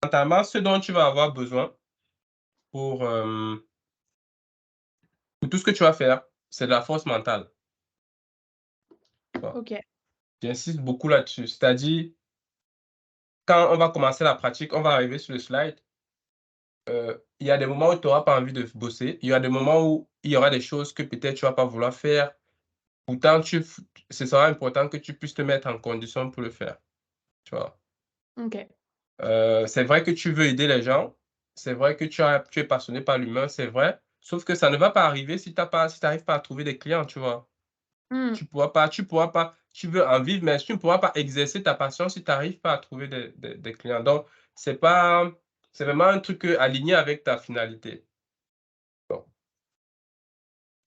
fondamentalement, ce dont tu vas avoir besoin pour, pour tout ce que tu vas faire, c'est de la force mentale. Tu vois? OK. J'insiste beaucoup là-dessus. C'est-à-dire, quand on va commencer la pratique, on va arriver sur le slide, il y a des moments où tu auras pas envie de bosser, il y a des moments où il y aura des choses que peut-être tu vas pas vouloir faire. Pourtant, ce sera important que tu puisses te mettre en condition pour le faire, tu vois? OK. C'est vrai que tu veux aider les gens, c'est vrai que tu es passionné par l'humain, c'est vrai, sauf que ça ne va pas arriver si tu arrives pas à trouver des clients, tu vois? Mmh. Tu veux en vivre, mais tu ne pourras pas exercer ta passion si tu arrives pas à trouver des clients. Donc c'est pas c'est vraiment un truc, aligné avec ta finalité. Bon,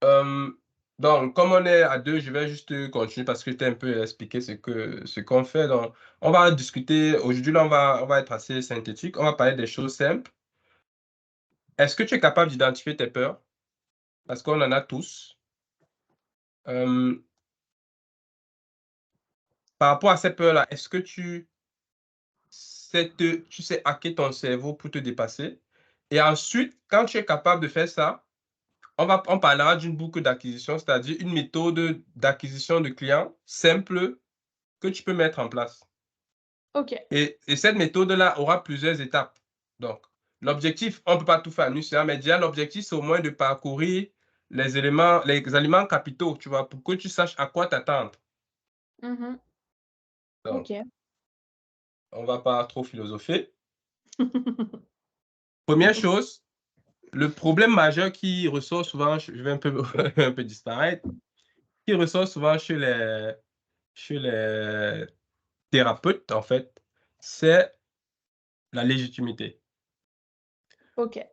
hem, donc comme on est à 2, je vais juste continuer parce que je t'ai un peu expliqué ce qu'on fait. Donc on va discuter aujourd'hui, là, on va être assez synthétique. On va parler des choses simples. Est-ce que tu es capable d'identifier tes peurs? Parce qu'on en a tous. Hem, Par rapport à ces peurs-là, est-ce que tu sais hacker ton cerveau pour te dépasser? Et ensuite, quand tu es capable de faire ça, on parlera d'une boucle d'acquisition, c'est-à-dire une méthode d'acquisition de clients simple que tu peux mettre en place. OK. Et cette méthode-là aura plusieurs étapes. Donc, l'objectif, on ne peut pas tout faire en une séance, mais déjà l'objectif, c'est au moins de parcourir les aliments capitaux, tu vois, pour que tu saches à quoi t'attendre. Mmh. Donc, OK. on va pas trop philosopher. Première chose, le problème majeur qui ressort souvent, je vais un peu un peu disparaître, qui ressort souvent chez les thérapeutes, en fait, c'est la légitimité. OK.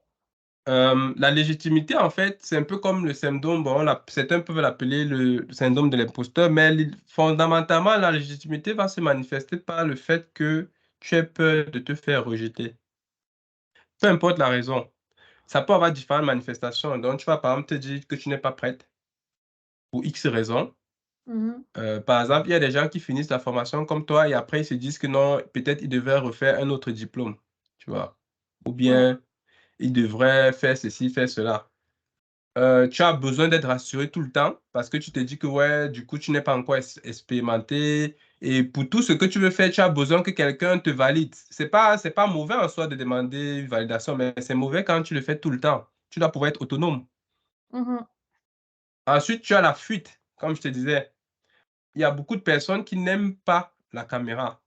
La légitimité, en fait, c'est un peu comme le syndrome, bon, certains peuvent l'appeler le syndrome de l'imposteur, mais fondamentalement, la légitimité va se manifester par le fait que tu aies peur de te faire rejeter. Peu importe la raison. Ça peut avoir différentes manifestations. Donc, tu vas, par exemple, te dire que tu n'es pas prête pour X raisons. Mmh. Par exemple, il y a des gens qui finissent la formation comme toi et après ils se disent que non, peut-être ils devraient refaire un autre diplôme, tu vois? Ou Ouais. bien ils devraient faire ceci, faire cela. Tu as besoin d'être rassuré tout le temps parce que tu te dis que ouais, du coup, tu n'es pas encore expérimenté et pour tout ce que tu veux faire, tu as besoin que quelqu'un te valide. C'est pas mauvais en soi de demander une validation, mais c'est mauvais quand tu le fais tout le temps. Tu dois pouvoir être autonome. Mmh. Ensuite, tu as la fuite, comme je te disais. Il y a beaucoup de personnes qui n'aiment pas la caméra.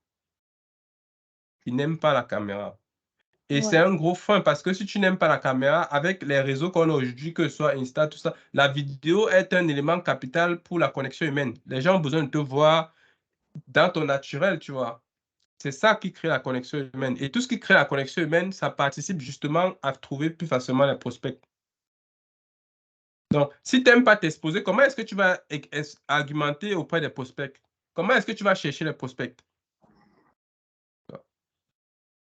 Ils n'aiment pas la caméra. Et c'est Ouais. un gros frein parce que si tu n'aimes pas la caméra, avec les réseaux qu'on a aujourd'hui, que ce soit Insta, tout ça, la vidéo est un élément capital pour la connexion humaine. Les gens ont besoin de te voir dans ton naturel, tu vois. C'est ça qui crée la connexion humaine. Et tout ce qui crée la connexion humaine, ça participe justement à trouver plus facilement les prospects. Donc, si tu n'aimes pas t'exposer, comment est-ce que tu vas argumenter auprès des prospects? Comment est-ce que tu vas chercher les prospects?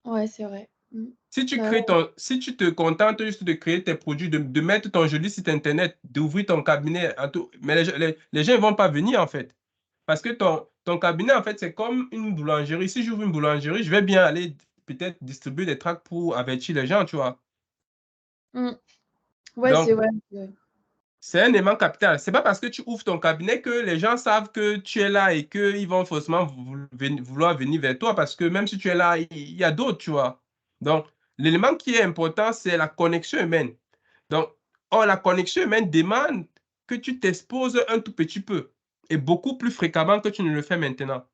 Ouais, c'est vrai. Mmh. Bah, Si tu te contentes juste de créer tes produits, de mettre ton joli site internet, d'ouvrir ton cabinet, en tout, mais les gens ne vont pas venir en fait. Parce que ton cabinet, en fait, c'est comme une boulangerie. Si j'ouvre une boulangerie, je vais bien aller peut-être distribuer des tracts pour avertir les gens, tu vois. mmh. Ouais, c'est Donc, vrai, ouais. c'est un élément capital. C'est pas parce que tu ouvres ton cabinet que les gens savent que tu es là et qu'ils vont forcément vouloir venir vers toi parce que même si tu es là, il y a d'autres, tu vois. Donc, l'élément qui est important, c'est la connexion humaine. Donc, or, la connexion humaine demande que tu t'exposes un tout petit peu et beaucoup plus fréquemment que tu ne le fais maintenant.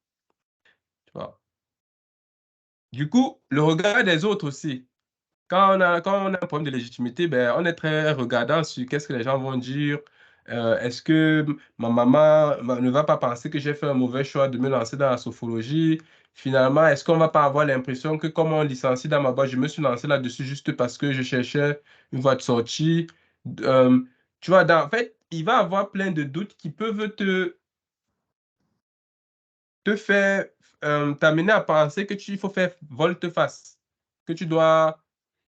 Tu vois. Du coup, le regard des autres aussi. Quand on a un problème de légitimité, ben, on est très regardant sur qu'est-ce que les gens vont dire. Est-ce que ma maman ne va pas penser que j'ai fait un mauvais choix de me lancer dans la sophrologie? Finalement, est-ce qu'on va pas avoir l'impression que comme on licencie dans ma boîte, je me suis lancé là-dessus juste parce que je cherchais une voie de sortie? Euh, Tu vois, en fait, il va y avoir plein de doutes qui peuvent te faire t'amener à penser que il faut faire volte-face, que tu dois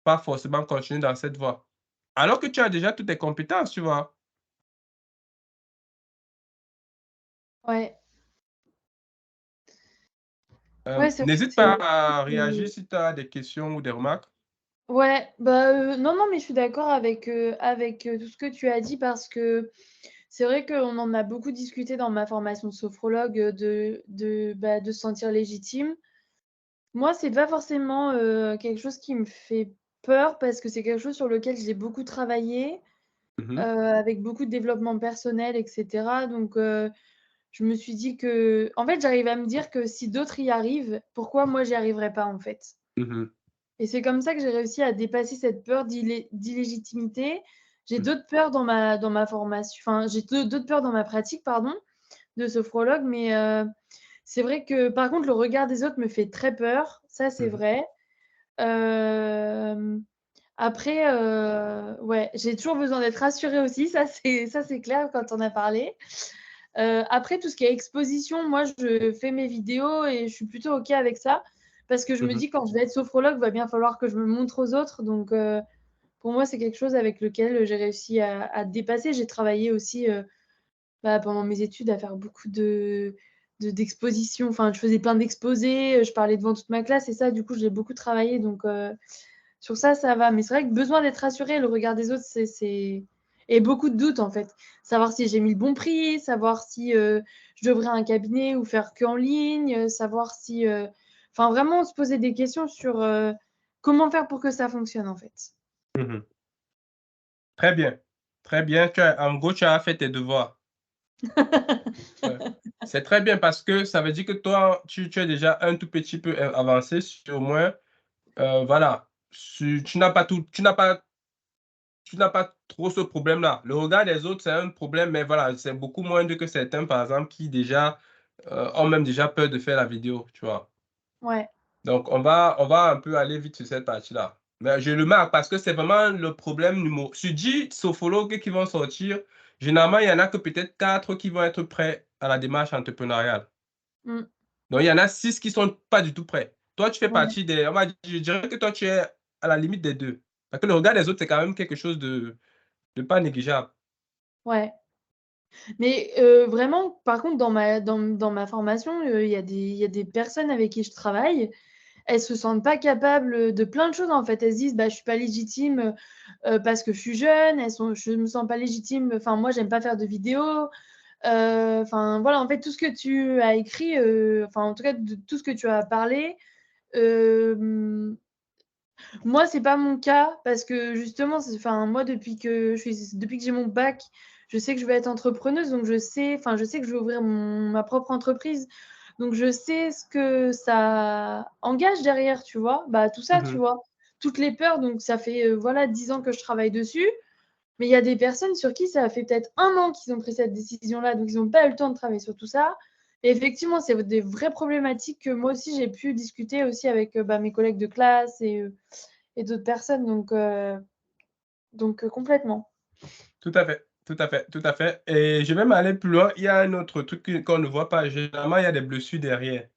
pas forcément continuer dans cette voie. Alors que tu as déjà toutes tes compétences, tu vois? Ouais. Ouais, c'est vrai que N'hésite c'est pas à réagir si tu as des questions ou des remarques. ouais, bah, non, non, mais je suis d'accord avec, tout ce que tu as dit parce que c'est vrai qu'on en a beaucoup discuté dans ma formation de sophrologue, bah, de se sentir légitime. Moi, c'est pas forcément, quelque chose qui me fait peur parce que c'est quelque chose sur lequel j'ai beaucoup travaillé, Mmh. avec beaucoup de développement personnel et cetera. Donc, je me suis dit que en fait, j'arrive à me dire que si d'autres y arrivent, pourquoi moi j'y arriverais pas, en fait? Mmh. Et c'est comme ça que j'ai réussi à dépasser cette peur d'illégitimité. J'ai Mmh. d'autres peurs dans ma formation enfin, j'ai d'autres peurs dans ma pratique, pardon, de sophrologue, mais c'est vrai que par contre, le regard des autres me fait très peur, ça c'est Mmh. vrai. Hem, après, ouais, j'ai toujours besoin d'être rassurée aussi, ça c'est clair quand on a parlé. Après tout ce qui est exposition, moi je fais mes vidéos et je suis plutôt OK avec ça. Parce que je me Mmh. dis quand je vais être sophrologue, va bien falloir que je me montre aux autres. Donc, pour moi, c'est quelque chose avec lequel j'ai réussi à dépasser. J'ai travaillé aussi, bah, pendant mes études à faire beaucoup d'expositions. Enfin, je faisais plein d'exposés, je parlais devant toute ma classe et ça, du coup, je l'ai beaucoup travaillé. Donc, sur ça, ça va. Mais c'est vrai que besoin d'être rassuré, le regard des autres, c'est et beaucoup de doutes, en fait. Savoir si j'ai mis le bon prix, savoir si, je devrais un cabinet ou faire qu'en ligne, savoir si, enfin vraiment se poser des questions sur, comment faire pour que ça fonctionne, en fait. Mmh. Très bien, très bien. En gros, tu as fait tes devoirs. Ouais. C'est très bien parce que ça veut dire que toi, tu es déjà un tout petit peu avancé sur au moins, voilà, tu n'as pas trop ce problème-là. Le regard des autres, c'est un problème, mais voilà, c'est beaucoup moindre que certains, par exemple, qui déjà, ont même déjà peur de faire la vidéo, tu vois? Ouais, Donc on va un peu aller vite sur cette partie-là. Mais je le marque parce que c'est vraiment le problème numéro sur 10 sophrologues qui vont sortir, généralement, il y en a que peut-être 4 qui vont être prêts à la démarche entrepreneuriale. mmh, Donc il y en a 6 qui sont pas du tout prêts. Toi, tu fais ouais, partie des on va dire je dirais que toi, tu es à la limite des 2. Parce que le regard des autres, c'est quand même quelque chose de pas négligeable. ouais. Mais, vraiment, par contre, dans ma formation, il y a des personnes avec qui je travaille, elles se sentent pas capables, de plein de choses, en fait. Elles se disent: «Bah, je suis pas légitime, parce que je suis jeune». «Je me sens pas légitime, enfin, moi, j'aime pas faire de vidéos». Enfin, voilà, en fait, tout ce que tu as écrit, enfin, en tout cas, de tout ce que tu as parlé, hem, moi, c'est pas mon cas parce que justement, enfin, moi, depuis que j'ai mon bac, je sais que je vais être entrepreneuse, donc je sais que je vais ouvrir ma propre entreprise. Donc je sais ce que ça engage derrière, tu vois? Bah, tout ça, tu Mmh. vois? Toutes les peurs, donc ça fait, voilà 10 ans que je travaille dessus. Mais il y a des personnes sur qui ça fait peut-être 1 an qu'ils ont pris cette décision-là, donc ils ont pas eu le temps de travailler sur tout ça. Et effectivement, c'est des vraies problématiques que moi aussi j'ai pu discuter aussi avec, bah, mes collègues de classe et d'autres personnes, donc complètement. Tout à fait, tout à fait, tout à fait et je vais même aller plus loin. Il y a un autre truc qu'on ne voit pas. Généralement, il y a des blessures derrière.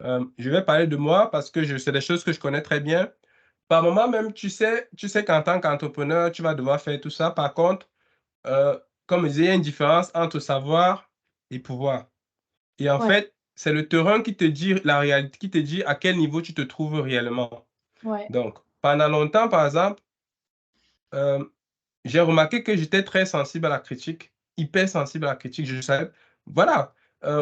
Je vais parler de moi parce que c'est des choses que je connais très bien. Par moment même, tu sais qu'en tant qu'entrepreneur, tu vas devoir faire tout ça. Par contre, comme je disais, il y a une différence entre savoir et pouvoir et en Ouais, fait, c'est le terrain qui te dit la réalité, qui te dit à quel niveau tu te trouves réellement. ouais, Donc, pendant longtemps, par exemple, hem, j'ai remarqué que j'étais très sensible à la critique, hyper sensible à la critique. Je savais voilà,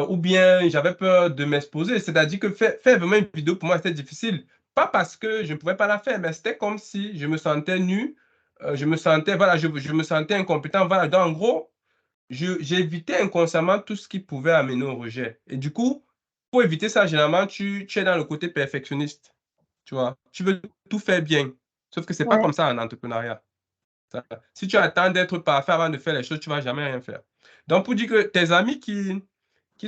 ou bien j'avais peur de m'exposer. C'est-à-dire que faire vraiment une vidéo pour moi, c'était difficile. Pas parce que je ne pouvais pas la faire, mais c'était comme si je me sentais nu, je me sentais voilà, je me sentais incompétent, voilà. Donc en gros, j'évitais inconsciemment tout ce qui pouvait amener au rejet et du coup, pour éviter ça, généralement, tu es dans le côté perfectionniste, tu vois? Tu veux tout faire bien, sauf que c'est pas ouais, comme ça en entrepreneuriat. Ça si tu attends d'être parfait avant de faire les choses, tu vas jamais rien faire. Donc pour dire que tes amis qui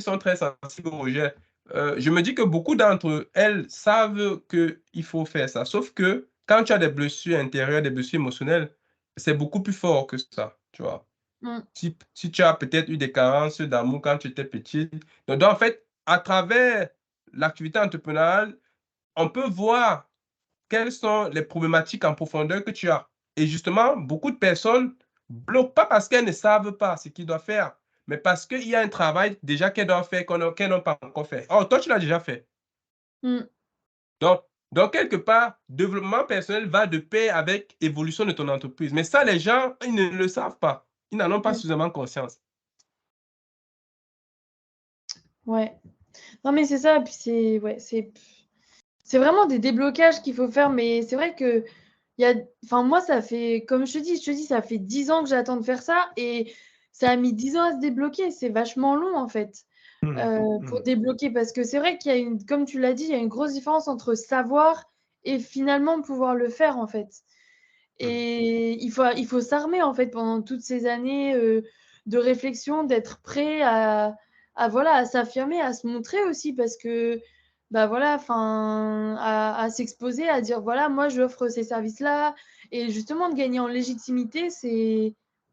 sont très sensibles au rejet, je me dis que beaucoup d'entre elles savent qu'il faut faire ça. Sauf que quand tu as des blessures intérieures, des blessures émotionnelles, c'est beaucoup plus fort que ça, tu vois? mmh, Si tu as peut-être eu des carences d'amour quand tu étais petit. Donc en fait, à travers l'activité entrepreneuriale, on peut voir quelles sont les problématiques en profondeur que tu as? Et justement, beaucoup de personnes bloquent pas parce qu'elles ne savent pas ce qu'ils doivent faire, mais parce qu'il y a un travail déjà qu'elles doivent faire, qu'elles n'ont pas encore fait. Or, toi, tu l'as déjà fait. Mmh. Donc, quelque part, développement personnel va de pair avec évolution de ton entreprise. Mais ça, les gens, ils ne le savent pas. Ils n'en ont pas Mmh. suffisamment conscience. Ouais. Non, mais c'est ça, puis c'est ouais, c'est vraiment des déblocages qu'il faut faire, mais c'est vrai que il y a enfin, moi, ça fait comme je te dis, ça fait 10 ans que j'attends de faire ça et ça a mis 10 ans à se débloquer. C'est vachement long, en fait, Mmh. pour Mmh. débloquer parce que c'est vrai qu'il y a une comme tu l'as dit, il y a une grosse différence entre savoir et finalement pouvoir le faire, en fait. Mmh. Et il faut s'armer, en fait, pendant toutes ces années, de réflexion, d'être prêt à voilà, à s'affirmer, à se montrer aussi parce que, bah, voilà, enfin, à s'exposer, à dire: «Voilà, moi, j'offre ces services-là» et justement de gagner en légitimité,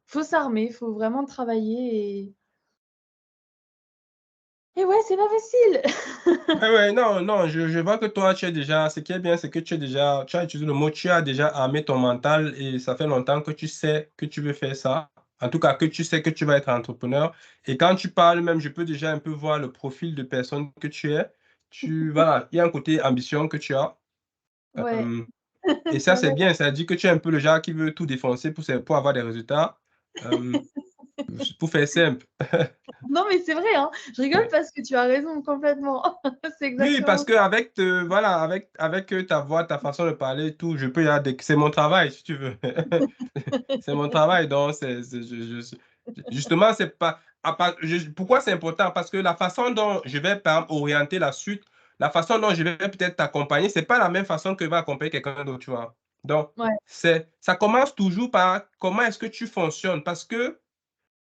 faut s'armer, faut vraiment travailler et ouais, c'est pas facile! Ouais, ouais, non, non, je vois que toi, tu es déjà ce qui est bien, c'est que tu as utilisé le mot, tu as déjà armé ton mental et ça fait longtemps que tu sais que tu veux faire ça. En tout cas, que tu sais que tu vas être entrepreneur et quand tu parles même, je peux déjà un peu voir le profil de personne que tu es. Voilà, il y a un côté ambition que tu as, Ouais, hem et ça, c'est c'est vrai. bien, ça dit que tu es un peu le genre qui veut tout défoncer pour avoir des résultats, hem, pour faire simple. Non, mais c'est vrai, hein. Je rigole Ouais. parce que tu as raison complètement. C'est Oui, parce exactement ça. qu'avec voilà, avec ta voix, ta façon de parler et tout, je peux y aller c'est mon travail si tu veux. C'est mon travail donc c'est justement, c'est pas à part pourquoi c'est important? Parce que la façon dont je vais, par exemple, orienter la suite, la façon dont je vais peut-être t'accompagner, c'est pas la même façon que va accompagner quelqu'un d'autre, tu vois? Donc Ouais. ça commence toujours par comment est-ce que tu fonctionnes? Parce que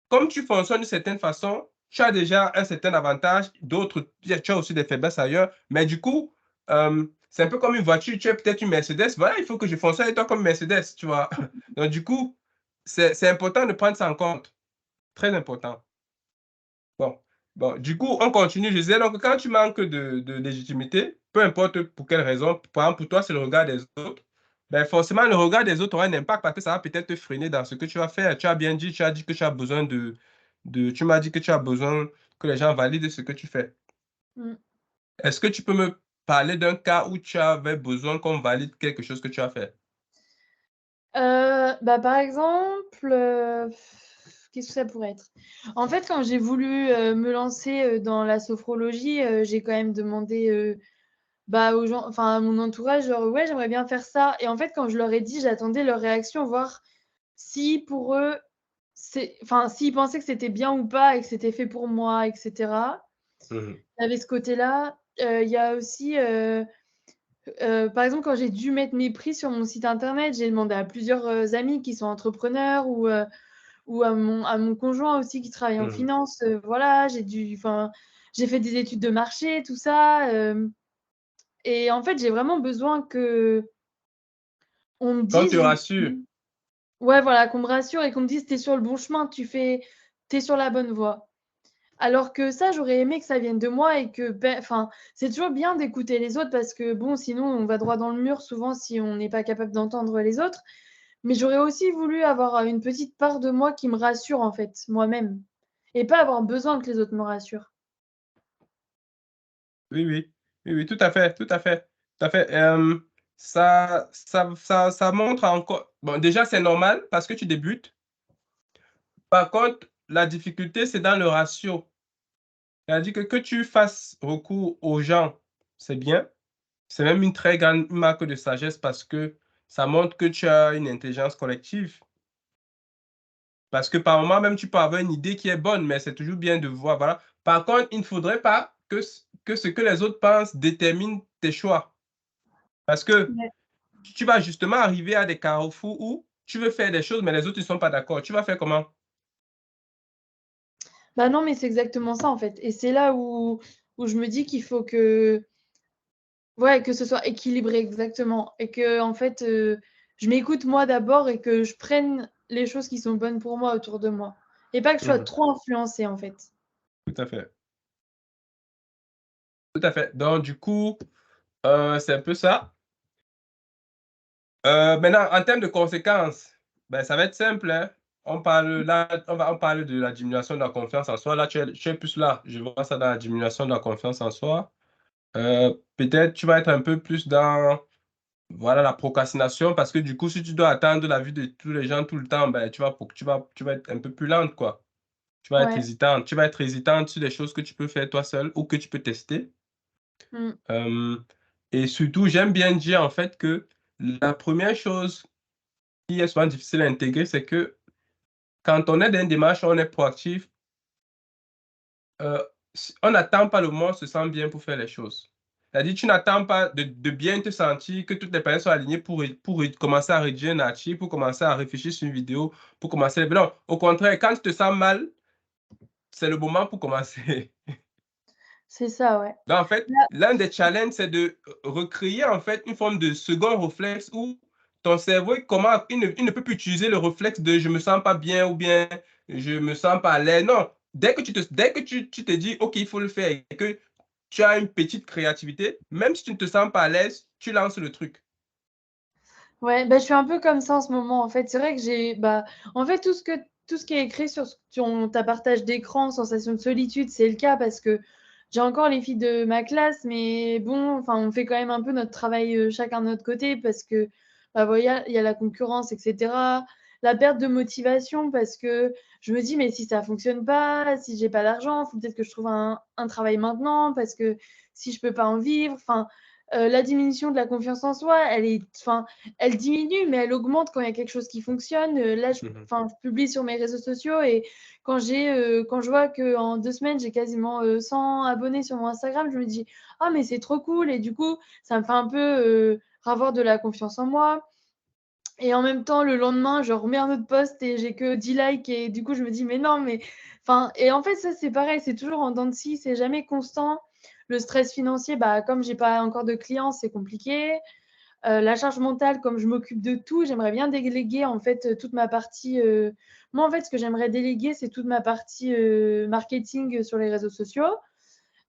comme tu fonctionnes d'une certaine façon, tu as déjà un certain avantage, d'autres, tu as aussi des faiblesses ailleurs. Mais du coup, c'est un peu comme une voiture, tu es peut-être une Mercedes, voilà, il faut que je fonctionne avec toi comme Mercedes, tu vois? Donc du coup, c'est important de prendre ça en compte, très important. Bon, bon, du coup, on continue. Je disais donc quand tu manques de légitimité, peu importe pour quelle raison, par exemple pour toi, c'est le regard des autres, ben forcément le regard des autres aura un impact parce que ça va peut-être te freiner dans ce que tu vas faire. Tu as bien dit, tu as dit que tu as besoin tu m'as dit que tu as besoin que les gens valident ce que tu fais. Mmh. Est-ce que tu peux me parler d'un cas où tu avais besoin qu'on valide quelque chose que tu as fait? Bah, par exemple, qu'est-ce que ça pourrait être? En fait, quand j'ai voulu, me lancer, dans la sophrologie, j'ai quand même demandé, bah, aux gens enfin, à mon entourage, genre: «Ouais, j'aimerais bien faire ça» et en fait, quand je leur ai dit, j'attendais leur réaction, voir si pour eux, enfin, s'ils pensaient que c'était bien ou pas et que c'était fait pour moi et cetera. Mmh. Il y avait ce côté-là. Il y a aussi, par exemple, quand j'ai dû mettre mes prix sur mon site internet, j'ai demandé à plusieurs, amis qui sont entrepreneurs ou à mon conjoint aussi qui travaille en Mmh. finance, voilà, j'ai fait des études de marché, tout ça, et en fait, j'ai vraiment besoin qu'on me Qu'on te dise rassure. ouais, voilà, qu'on me rassure et qu'on me dise: «Tu es sur le bon chemin, tu es sur la bonne voie». Alors que ça, j'aurais aimé que ça vienne de moi et que enfin, c'est toujours bien d'écouter les autres parce que bon, sinon on va droit dans le mur souvent si on n'est pas capable d'entendre les autres. Mais j'aurais aussi voulu avoir, une petite part de moi qui me rassure en fait, moi-même et pas avoir besoin que les autres me rassurent. Oui, oui. Oui, oui, tout à fait, tout à fait, tout à fait. Ça montre encore bon, déjà, c'est normal parce que tu débutes. Par contre, la difficulté, c'est dans le ratio. C'est-à-dire que tu fasses recours aux gens, c'est bien. C'est même une très grande marque de sagesse parce que ça montre que tu as une intelligence collective. Parce que par moment même, tu peux avoir une idée qui est bonne, mais c'est toujours bien de voir, voilà. Par contre, il ne faudrait pas que ce que les autres pensent détermine tes choix. Parce que Ouais. tu vas justement arriver à des carrefours où tu veux faire des choses, mais les autres ne sont pas d'accord. Tu vas faire comment? Bah, non, mais c'est exactement ça en fait et c'est là où je me dis qu'il faut que ouais, que ce soit équilibré exactement et qu'en fait, je m'écoute moi d'abord et que je prenne les choses qui sont bonnes pour moi autour de moi et pas que je sois Mmh. trop influencée en fait. Tout à fait. Tout à fait. Donc du coup, c'est un peu ça. Maintenant, en termes de conséquences, ben, ça va être simple, hein. On parle là, on parle de la diminution de la confiance en soi. Là, tu es plus là. Je vois ça dans la diminution de la confiance en soi. Peut-être tu vas être un peu plus dans, voilà, la procrastination parce que du coup, si tu dois attendre l'avis de tous les gens tout le temps, ben, tu vas être un peu plus lente, quoi. Tu vas être Ouais. hésitante. Tu vas être hésitante sur des choses que tu peux faire toi seul ou que tu peux tester. Mmh. Hem et surtout, j'aime bien dire, en fait, que la première chose qui est souvent difficile à intégrer, c'est que quand on est dans une démarche, on est proactif, heu, on n'attend pas le moment où on se sent bien pour faire les choses. C'est-à-dire, tu n'attends pas de bien te sentir, que toutes les personnes soient alignées pour commencer à rédiger un article, pour commencer à réfléchir sur une vidéo, pour commencer non, au contraire, quand tu te sens mal, c'est le moment pour commencer. C'est ça, ouais. Donc en fait, Là l'un des challenges, c'est de recréer en fait une forme de second réflexe où ton cerveau, il ne peut plus utiliser le réflexe de «je me sens pas bien» ou bien «je me sens pas à l'aise». Non, dès que tu te dis: «OK, il faut le faire» et que tu as une petite créativité, même si tu ne te sens pas à l'aise, tu lances le truc. ouais, bah, je suis un peu comme ça en ce moment, en fait. C'est vrai que en fait, tout ce qui est écrit sur ta partage d'écran, sensation de solitude, c'est le cas parce que j'ai encore les filles de ma classe, mais bon, enfin, on fait quand même un peu notre travail, chacun de notre côté parce que, bah, voilà, il y a la concurrence et cetera. La perte de motivation parce que je me dis: «Mais si ça fonctionne pas, si j'ai pas d'argent, faut peut-être que je trouve un travail maintenant parce que si je peux pas en vivre», enfin, la diminution de la confiance en soi, elle diminue, mais elle augmente quand il y a quelque chose qui fonctionne. Là, Mmh mh. je publie sur mes réseaux sociaux et quand je vois qu'en 2 semaines, j'ai quasiment, 100 abonnés sur mon Instagram, je me dis: «Ah mais c'est trop cool» et du coup, ça me fait un peu, ravoir de la confiance en moi et en même temps, le lendemain, je remets un autre post et j'ai que 10 likes et du coup, je me dis: «Mais non, mais» enfin et en fait, ça, c'est pareil, c'est toujours en dents de scie, c'est jamais constant. Le stress financier, bah, comme j'ai pas encore de clients, c'est compliqué. La charge mentale, comme je m'occupe de tout, j'aimerais bien déléguer en fait, toute ma partie, moi en fait ce que j'aimerais déléguer, c'est toute ma partie, marketing, sur les réseaux sociaux,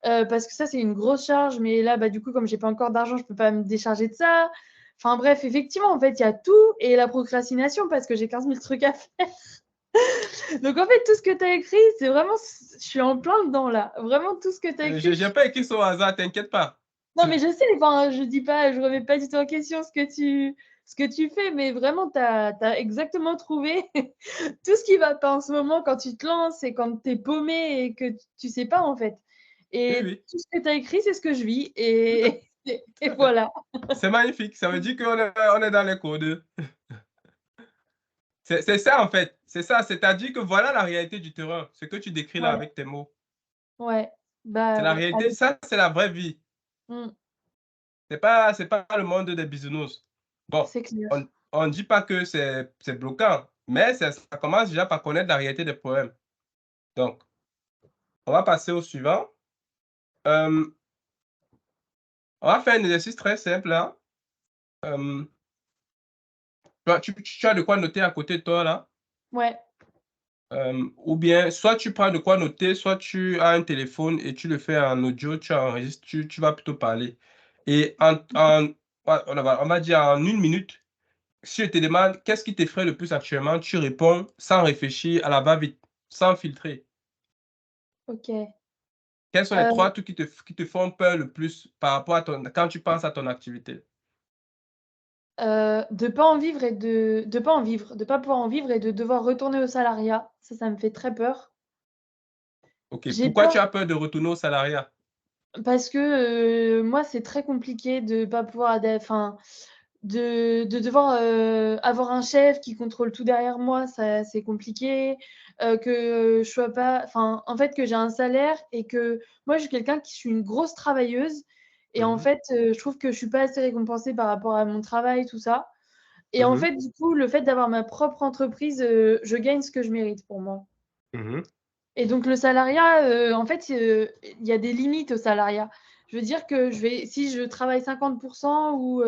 parce que ça c'est une grosse charge, mais là, bah, du coup comme j'ai pas encore d'argent, je peux pas me décharger de ça. Enfin bref, effectivement, en fait, il y a tout et la procrastination parce que j'ai 15 000 trucs à faire. Donc en fait, tout ce que tu as écrit, c'est vraiment je suis en plein dedans là. Vraiment tout ce que tu as écrit, J'ai pas écrit ça au hasard, t'inquiète pas. non, mais je sais, enfin, je dis pas je remets pas du tout en question ce que tu fais, mais vraiment tu as exactement trouvé tout ce qui va pas en ce moment quand tu te lances et quand tu es paumé et que tu sais pas, en fait. Oui, Et oui, tout ce que tu as écrit, c'est ce que je vis tout à et et tout à fait. voilà. C'est magnifique, ça veut dire qu'on est dans les codes. C'est ça en fait, c'est ça, c'est-à-dire que voilà la réalité du terrain, ce que tu décris là Ouais, avec tes mots. ouais, C'est bah, la réalité, avec ça c'est la vraie vie. mmh, C'est pas le monde des bisounours. Bon, c'est clair. on ne dit pas que c'est bloquant, mais ça commence déjà par connaître la réalité des problèmes. Donc, on va passer au suivant. Hem, on va faire un exercice très simple là. Hem, tu as de quoi noter à côté de toi là? Ouais. Ou bien soit tu prends de quoi noter, soit tu as un téléphone et tu le fais en audio, tu enregistres, tu vas plutôt parler et ouais, on va dire en 1 minute, si je te demande: «Qu'est-ce qui t'effraie le plus actuellement?» tu réponds sans réfléchir, à la va-vite, sans filtrer. OK. Quels sont les Heu 3 trucs qui te font peur le plus par rapport à ton quand tu penses à ton activité? de pas en vivre et de pas en vivre, de pas pouvoir en vivre et de devoir retourner au salariat. Ça me fait très peur. OK. J'ai Pourquoi tu peur as peur de retourner au salariat? parce que, moi, c'est très compliqué de pas pouvoir de devoir, avoir un chef qui contrôle tout derrière moi, ça c'est compliqué, que je sois pas en fait, que j'ai un salaire et que moi, je suis quelqu'un qui suis une grosse travailleuse et en Mmh. fait, je trouve que je suis pas assez récompensée par rapport à mon travail, tout ça et en Mmh. fait, du coup, le fait d'avoir ma propre entreprise, je gagne ce que je mérite pour moi. Mmh. Et donc le salariat, en fait, il y a des limites au salariat. Je veux dire que si je travaille 50 ou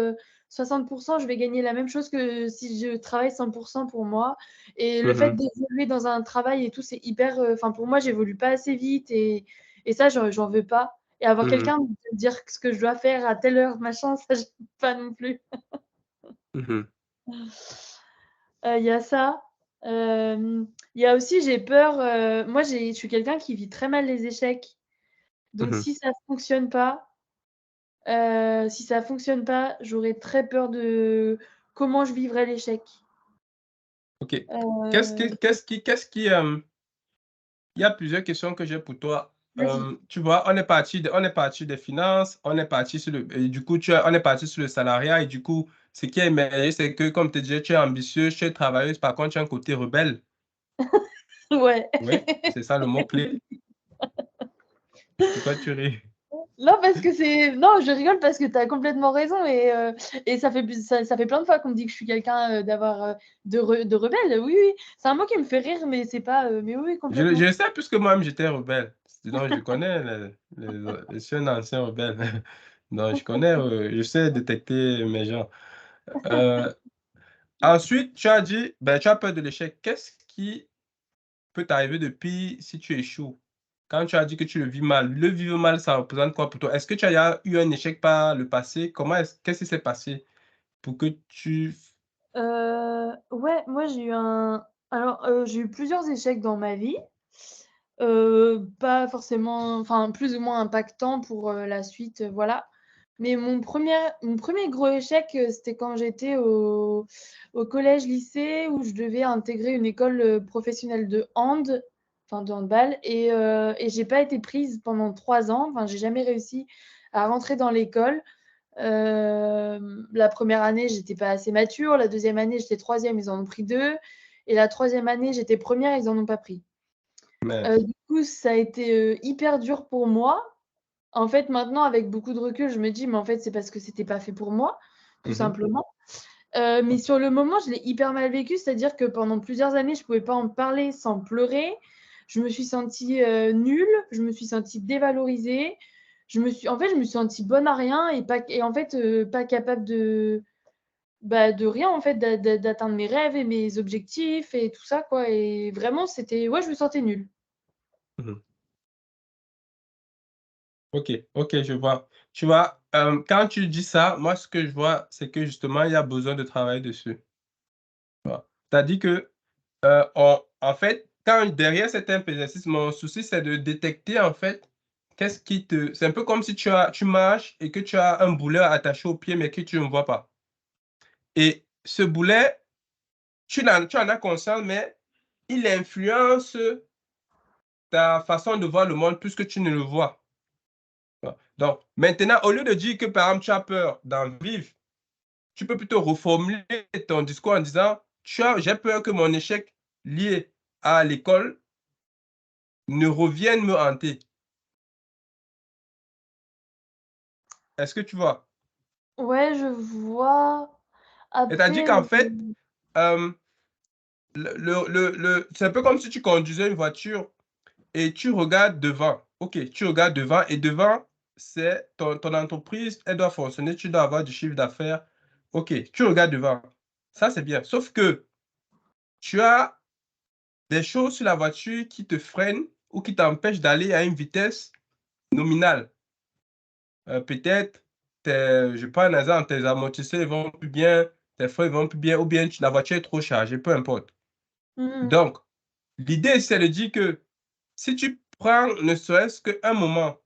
60 je vais gagner la même chose que si je travaille 100 pour moi et le fait Mmh. d'évoluer dans un travail et tout, c'est hyper, pour moi, j'évolue pas assez vite et ça, j'en veux pas et avoir Mmh. quelqu'un me dire ce que je dois faire à telle heure, machin, ça, j'aime pas non plus. Mmh. Il y a ça. Il y a aussi j'ai peur, moi je suis quelqu'un qui vit très mal les échecs. Donc Mmh. si ça fonctionne pas, Si ça fonctionne pas, j'aurais très peur de comment je vivrais l'échec. OK. Heu, Il y a plusieurs questions que j'ai pour toi. Vas-y. Tu vois, on est parti des finances, on est parti sur le et du coup, on est parti sur le salariat et du coup, ce qui est émergé, c'est que comme tu disais, tu es ambitieuse, tu es travailleuse, par contre, tu as un côté rebelle. Ouais. Oui, c'est ça le mot-clé. Pourquoi tu ris? Non, parce que c'est non, je rigole parce que tu as complètement raison et ça fait plein de fois qu'on me dit que je suis quelqu'un, de rebelle. Oui, oui, c'est un mot qui me fait rire, mais c'est pas, mais oui, oui, Je complètement. le sais puisque moi-même j'étais rebelle. Donc je connais je suis un ancien rebelle. Donc je connais, je sais détecter mes gens. Heu, Ensuite, tu as dit, ben, tu as peur de l'échec. Qu'est-ce qui peut t'arriver de pire si tu échoues? Quand tu as dit que tu le vis mal, le vivre mal, ça représente quoi pour toi? Est-ce que tu as déjà eu un échec par le passé? Qu'est-ce qui s'est passé pour que tu Ouais, moi j'ai eu plusieurs échecs dans ma vie, pas forcément enfin, plus ou moins impactants pour, la suite, voilà. Mais mon premier gros échec, c'était quand j'étais au collège-lycée où je devais intégrer une école, professionnelle de enfin de handball et j'ai pas été prise pendant 3 ans. Enfin, j'ai jamais réussi à rentrer dans l'école. La première année, j'étais pas assez mature. La deuxième année, j'étais troisième, ils en ont pris 2 et la troisième année, j'étais première, ils en ont pas pris. mince. Du coup, ça a été, hyper dur pour moi. En fait, maintenant, avec beaucoup de recul, je me dis: «Mais en fait, c'est parce que c'était pas fait pour moi, tout Mmh. simplement». Mais sur le moment, je l'ai hyper mal vécu, c'est-à-dire que pendant plusieurs années, je pouvais pas en parler sans pleurer. Je me suis sentie, nulle, je me suis sentie dévalorisée. Je me suis sentie bonne à rien et en fait, pas capable de rien en fait, d'atteindre mes rêves et mes objectifs et tout ça quoi et vraiment c'était ouais, je me sentais nulle. Mmh. OK, OK, je vois. Tu vois, quand tu dis ça, moi, ce que je vois, c'est que justement, il y a besoin de travailler dessus. Tu vois? Tu as dit que, en fait, quand derrière cet exercice, mon souci, c'est de détecter, en fait, qu'est-ce qui te c'est un peu comme si tu marches et que tu as un boulet attaché au pied, mais que tu ne vois pas et ce boulet, tu en as conscience, mais il influence ta façon de voir le monde plus que tu ne le vois. Donc maintenant, au lieu de dire que, par exemple, tu as peur d'en vivre, tu peux plutôt reformuler ton discours en disant: «J'ai peur que mon échec lié à l'école ne revienne me hanter». Est-ce que tu vois? Ouais, je vois. C'est-à-dire Après, qu'en fait, hem, c'est un peu comme si tu conduisais une voiture et tu regardes devant. OK, tu regardes devant et devant, c'est ton entreprise, elle doit fonctionner, tu dois avoir du chiffre d'affaires. OK, tu regardes devant. Ça, c'est bien. Sauf que tu as des choses sur la voiture qui te freinent ou qui t'empêchent d'aller à une vitesse nominale. Peut-être je prends un exemple, tes amortisseurs, ils vont plus bien, tes freins, ils vont plus bien ou bien tu la voiture est trop chargée, peu importe. mmh Donc, l'idée, c'est de dire que si tu prends ne serait-ce qu'un moment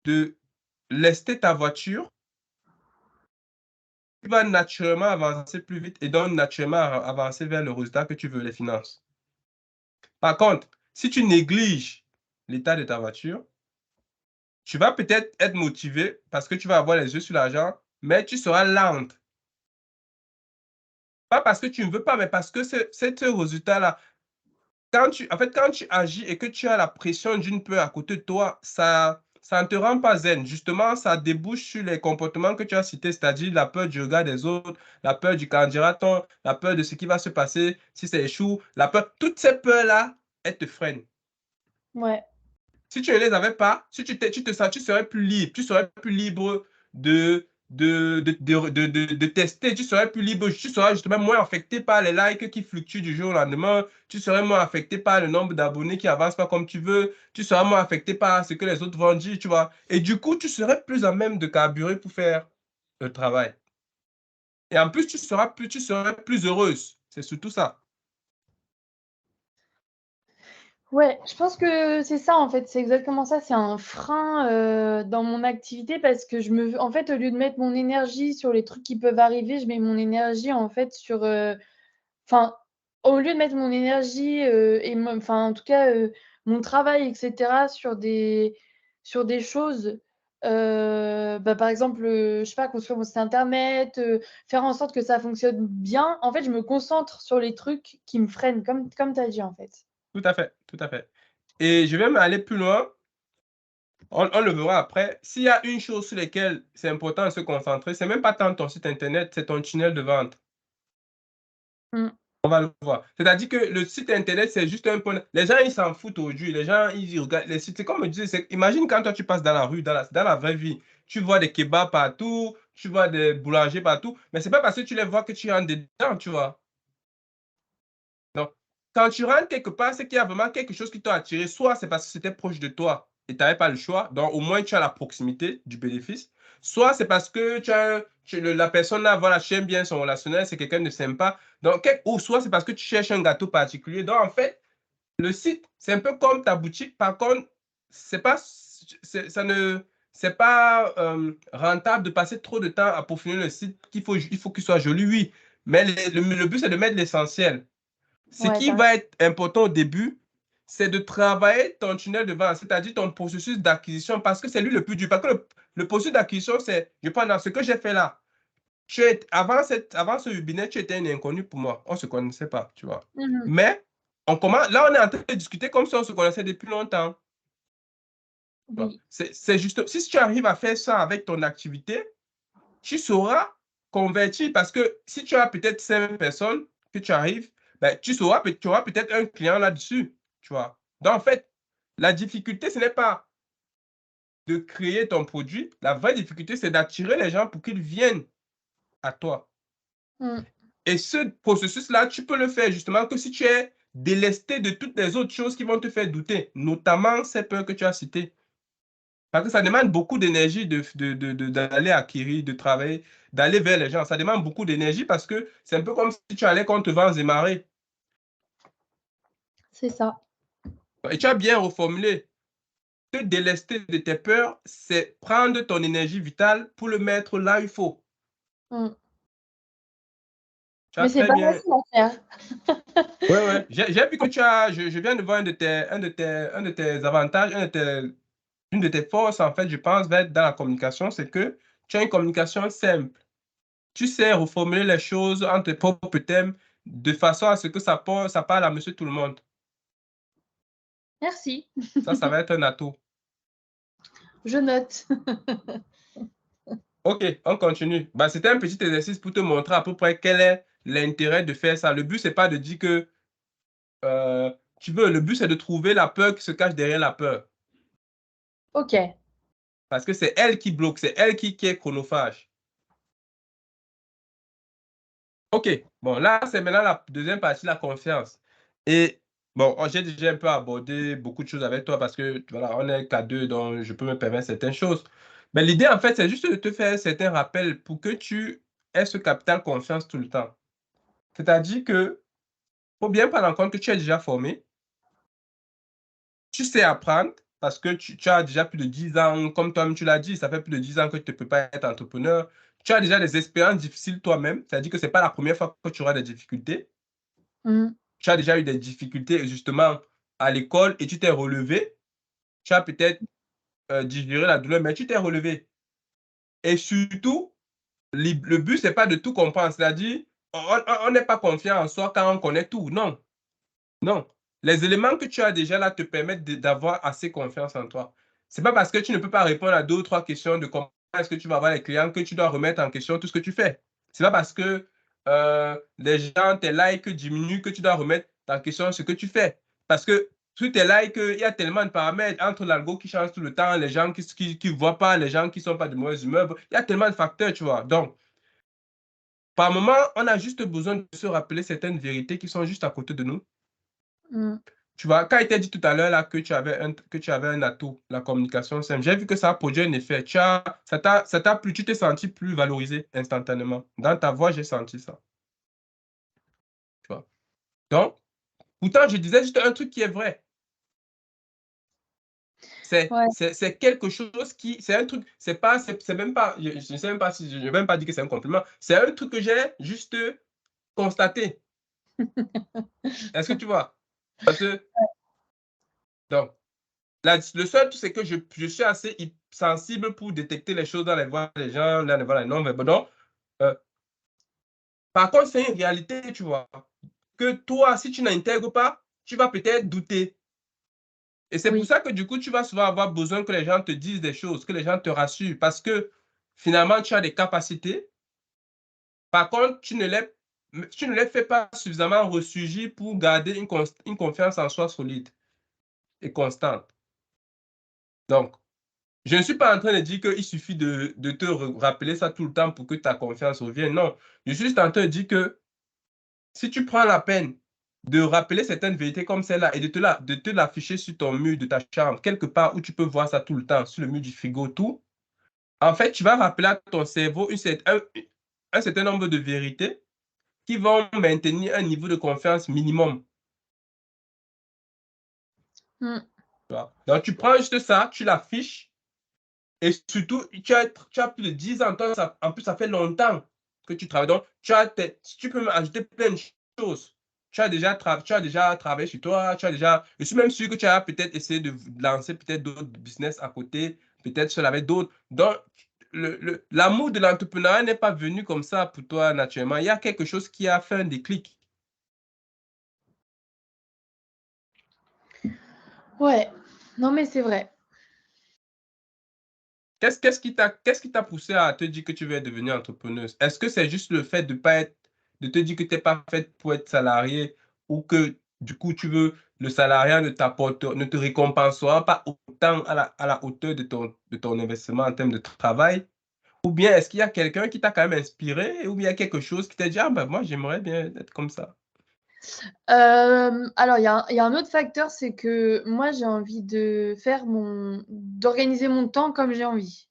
de lester ta voiture, tu vas naturellement avancer plus vite et donc naturellement avancer vers le résultat que tu veux, les finances. Par contre, si tu négliges l'état de ta voiture, tu vas peut-être être motivé parce que tu vas avoir les yeux sur l'argent, mais tu seras lente. Pas parce que tu ne veux pas, mais parce que ce résultat-là, quand tu agis et que tu as la pression d'une peur à côté de toi, ça ne te rend pas zen. Justement, ça débouche sur les comportements que tu as cités, c'est-à-dire la peur du regard des autres, la peur du qu'en dira-t-on, la peur de ce qui va se passer si ça échoue, la peur. Toutes ces peurs-là, elles te freinent. Ouais. Si tu ne les avais pas, si tu te sens, tu serais plus libre. Tu serais plus libre de tester. Tu serais plus libre. Tu seras justement moins affecté par les likes qui fluctuent du jour au lendemain. Tu serais moins affecté par le nombre d'abonnés qui avancent pas comme tu veux. Tu seras moins affecté par ce que les autres vont dire, tu vois. Et du coup, tu serais plus à même de carburer pour faire le travail. Et en plus, tu serais plus heureuse. C'est surtout ça. Ouais, je pense que c'est ça en fait, c'est exactement ça. C'est un frein dans mon activité parce que en fait, au lieu de mettre mon énergie sur les trucs qui peuvent arriver, je mets mon énergie en fait enfin, au lieu de mettre mon énergie enfin, en tout cas, mon travail, etc., sur des choses, par exemple, je sais pas, construire mon site internet, faire en sorte que ça fonctionne bien. En fait, je me concentre sur les trucs qui me freinent, comme tu as dit en fait. Tout à fait, tout à fait. Et je vais même aller plus loin. On le verra après. S'il y a une chose sur laquelle c'est important de se concentrer, c'est même pas tant ton site internet, c'est ton tunnel de vente. Mmh. On va le voir. C'est-à-dire que le site internet, c'est juste un point. Les gens, ils s'en foutent aujourd'hui. Les gens, ils regardent les sites. C'est comme je disais, imagine quand toi, tu passes dans la rue, dans la vraie vie, tu vois des kebabs partout, tu vois des boulangers partout, mais c'est pas parce que tu les vois que tu rentres dedans, tu vois. Donc, quand tu rentres quelque part, c'est qu'il y a vraiment quelque chose qui t'a attiré. Soit c'est parce que c'était proche de toi et tu n'avais pas le choix. Donc, au moins, tu as la proximité du bénéfice. Soit c'est parce que la personne là, voilà, tu aimes bien son relationnel, c'est quelqu'un de sympa. Donc, ou soit c'est parce que tu cherches un gâteau particulier. Donc, en fait, le site, c'est un peu comme ta boutique. Par contre, c'est pas, ça ne, c'est pas rentable de passer trop de temps à peaufiner le site. Il faut qu'il soit joli, oui. Mais le but, c'est de mettre l'essentiel. Ce Ouais, qui tu va être important au début, c'est de travailler ton tunnel de vente, c'est-à-dire ton processus d'acquisition, parce que c'est lui le plus dur. Parce que le processus d'acquisition, c'est, je prends dans ce que j'ai fait là. Avant ce webinaire, tu étais un inconnu pour moi. On ne se connaissait pas, tu vois. Mmh. Mais on commence, là, on est en train de discuter comme si on se connaissait depuis longtemps. Tu vois. Oui. C'est juste, si tu arrives à faire ça avec ton activité, tu sauras convertir parce que si tu as peut-être 5 personnes que tu arrives, ben, tu auras peut-être un client là-dessus, tu vois. Donc, en fait, la difficulté, ce n'est pas de créer ton produit. La vraie difficulté, c'est d'attirer les gens pour qu'ils viennent à toi. Mmh. Et ce processus-là, tu peux le faire justement que si tu es délesté de toutes les autres choses qui vont te faire douter, notamment ces peurs que tu as citées. Parce que ça demande beaucoup d'énergie d'aller acquérir, de travailler, d'aller vers les gens. Ça demande beaucoup d'énergie parce que c'est un peu comme si tu allais contre vents et marées. C'est ça. Et tu as bien reformulé. Te délester de tes peurs, c'est prendre ton énergie vitale pour le mettre là où il faut. Mmh. Tu as Mais c'est très pas bien. facile à faire. Ouais, ouais. J'ai vu que tu as. Je viens de voir un de tes avantages, une de tes forces, en fait, je pense, va être dans la communication, c'est que tu as une communication simple. Tu sais reformuler les choses en tes propres thèmes de façon à ce que ça parle à monsieur tout le monde. Merci, Ça va être un atout. je note. OK, on continue. Bah, c'était un petit exercice pour te montrer à peu près quel est l'intérêt de faire ça. Le but, c'est pas de dire que euh, tu veux, le but, c'est de trouver la peur qui se cache derrière la peur. OK. Parce que c'est elle qui bloque, c'est elle qui est chronophage. OK, bon, là, c'est maintenant la deuxième partie, la confiance. Et bon, j'ai déjà un peu abordé beaucoup de choses avec toi parce que voilà, on est qu'à deux, donc je peux me permettre certaines choses. Mais l'idée, en fait, c'est juste de te faire certains rappels pour que tu aies ce capital confiance tout le temps. C'est-à-dire que faut bien prendre en compte que tu es déjà formé, tu sais apprendre parce que tu as déjà plus de 10 ans, comme toi-même tu l'as dit, ça fait plus de 10 ans que tu ne peux pas être entrepreneur. Tu as déjà des expériences difficiles toi-même, c'est-à-dire que ce n'est pas la première fois que tu auras des difficultés. Mmh. Tu as déjà eu des difficultés justement à l'école et tu t'es relevé. Tu as peut-être digéré la douleur, mais tu t'es relevé. Et surtout, le but, c'est pas de tout comprendre. C'est-à-dire, on n'est pas confiant en soi quand on connaît tout. Non, non. Les éléments que tu as déjà là te permettent d'avoir assez confiance en toi. C'est pas parce que tu ne peux pas répondre à 2 ou 3 questions de comment est-ce que tu vas avoir les clients que tu dois remettre en question tout ce que tu fais. C'est pas parce que les gens, tes likes diminuent que tu dois remettre en question ce que tu fais. Parce que sur tes likes, il y a tellement de paramètres entre l'algo qui change tout le temps, les gens qui voient pas, les gens qui sont pas de mauvaise humeur. Il y a tellement de facteurs, tu vois. Donc, par moment, on a juste besoin de se rappeler certaines vérités qui sont juste à côté de nous. Mmh. Tu vois, quand il t'a dit tout à l'heure là que tu avais un atout, la communication simple, j'ai vu que ça a produit un effet. Ça t'a plu, tu t'es senti plus valorisé instantanément. Dans ta voix, j'ai senti ça. Tu vois. Donc, pourtant, je disais juste un truc qui est vrai. Ouais. C'est quelque chose qui, c'est un truc, c'est pas, c'est même pas, je ne sais même pas si, je ne vais même pas dire que c'est un compliment, c'est un truc que j'ai juste constaté. Est-ce que tu vois? Parce que, donc, le seul truc, c'est que je suis assez sensible pour détecter les choses dans les voix des gens, dans les voix des non-verbaux. Donc, euh, par contre, c'est une réalité, tu vois, que toi, si tu n'intègres pas, tu vas peut-être douter. Et c'est pour Oui, ça que du coup, tu vas souvent avoir besoin que les gens te disent des choses, que les gens te rassurent, parce que finalement, tu as des capacités. Par contre, tu ne les fais pas suffisamment ressurgir pour garder une confiance en soi solide et constante. Donc, je ne suis pas en train de dire qu'il suffit de te rappeler ça tout le temps pour que ta confiance revienne. Non, je suis juste en train de dire que si tu prends la peine de rappeler certaines vérités comme celle-là et de te l'afficher sur ton mur de ta chambre, quelque part où tu peux voir ça tout le temps, sur le mur du frigo, tout, en fait, tu vas rappeler à ton cerveau un certain nombre de vérités qui vont maintenir un niveau de confiance minimum. mmh, Donc, tu prends juste ça, tu l'affiches, et surtout, tu as plus de 10 ans. Toi, en plus, ça fait longtemps que tu travailles. Donc, tu peux ajouter plein de choses. Tu as déjà travaillé sur toi. Je suis même sûr que tu as peut-être essayé de lancer peut-être d'autres business à côté, peut-être seul avec d'autres. Donc, l'amour de l'entrepreneuriat n'est pas venu comme ça pour toi naturellement. Il y a quelque chose qui a fait un déclic. ouais. Non, mais c'est vrai. Qu'est-ce qui t'a poussé à te dire que tu veux devenir entrepreneuse? Est-ce que c'est juste le fait de pas être, de te dire que tu n'es pas faite pour être salarié ou que du coup le salariat ne te récompensera pas autant à la hauteur de ton investissement en termes de travail? Ou bien est-ce qu'il y a quelqu'un qui t'a quand même inspiré ou bien il y a quelque chose qui t'a dit, ah ben moi j'aimerais bien être comme ça? Alors il y a un autre facteur, c'est que moi, j'ai envie d'organiser mon temps comme j'ai envie.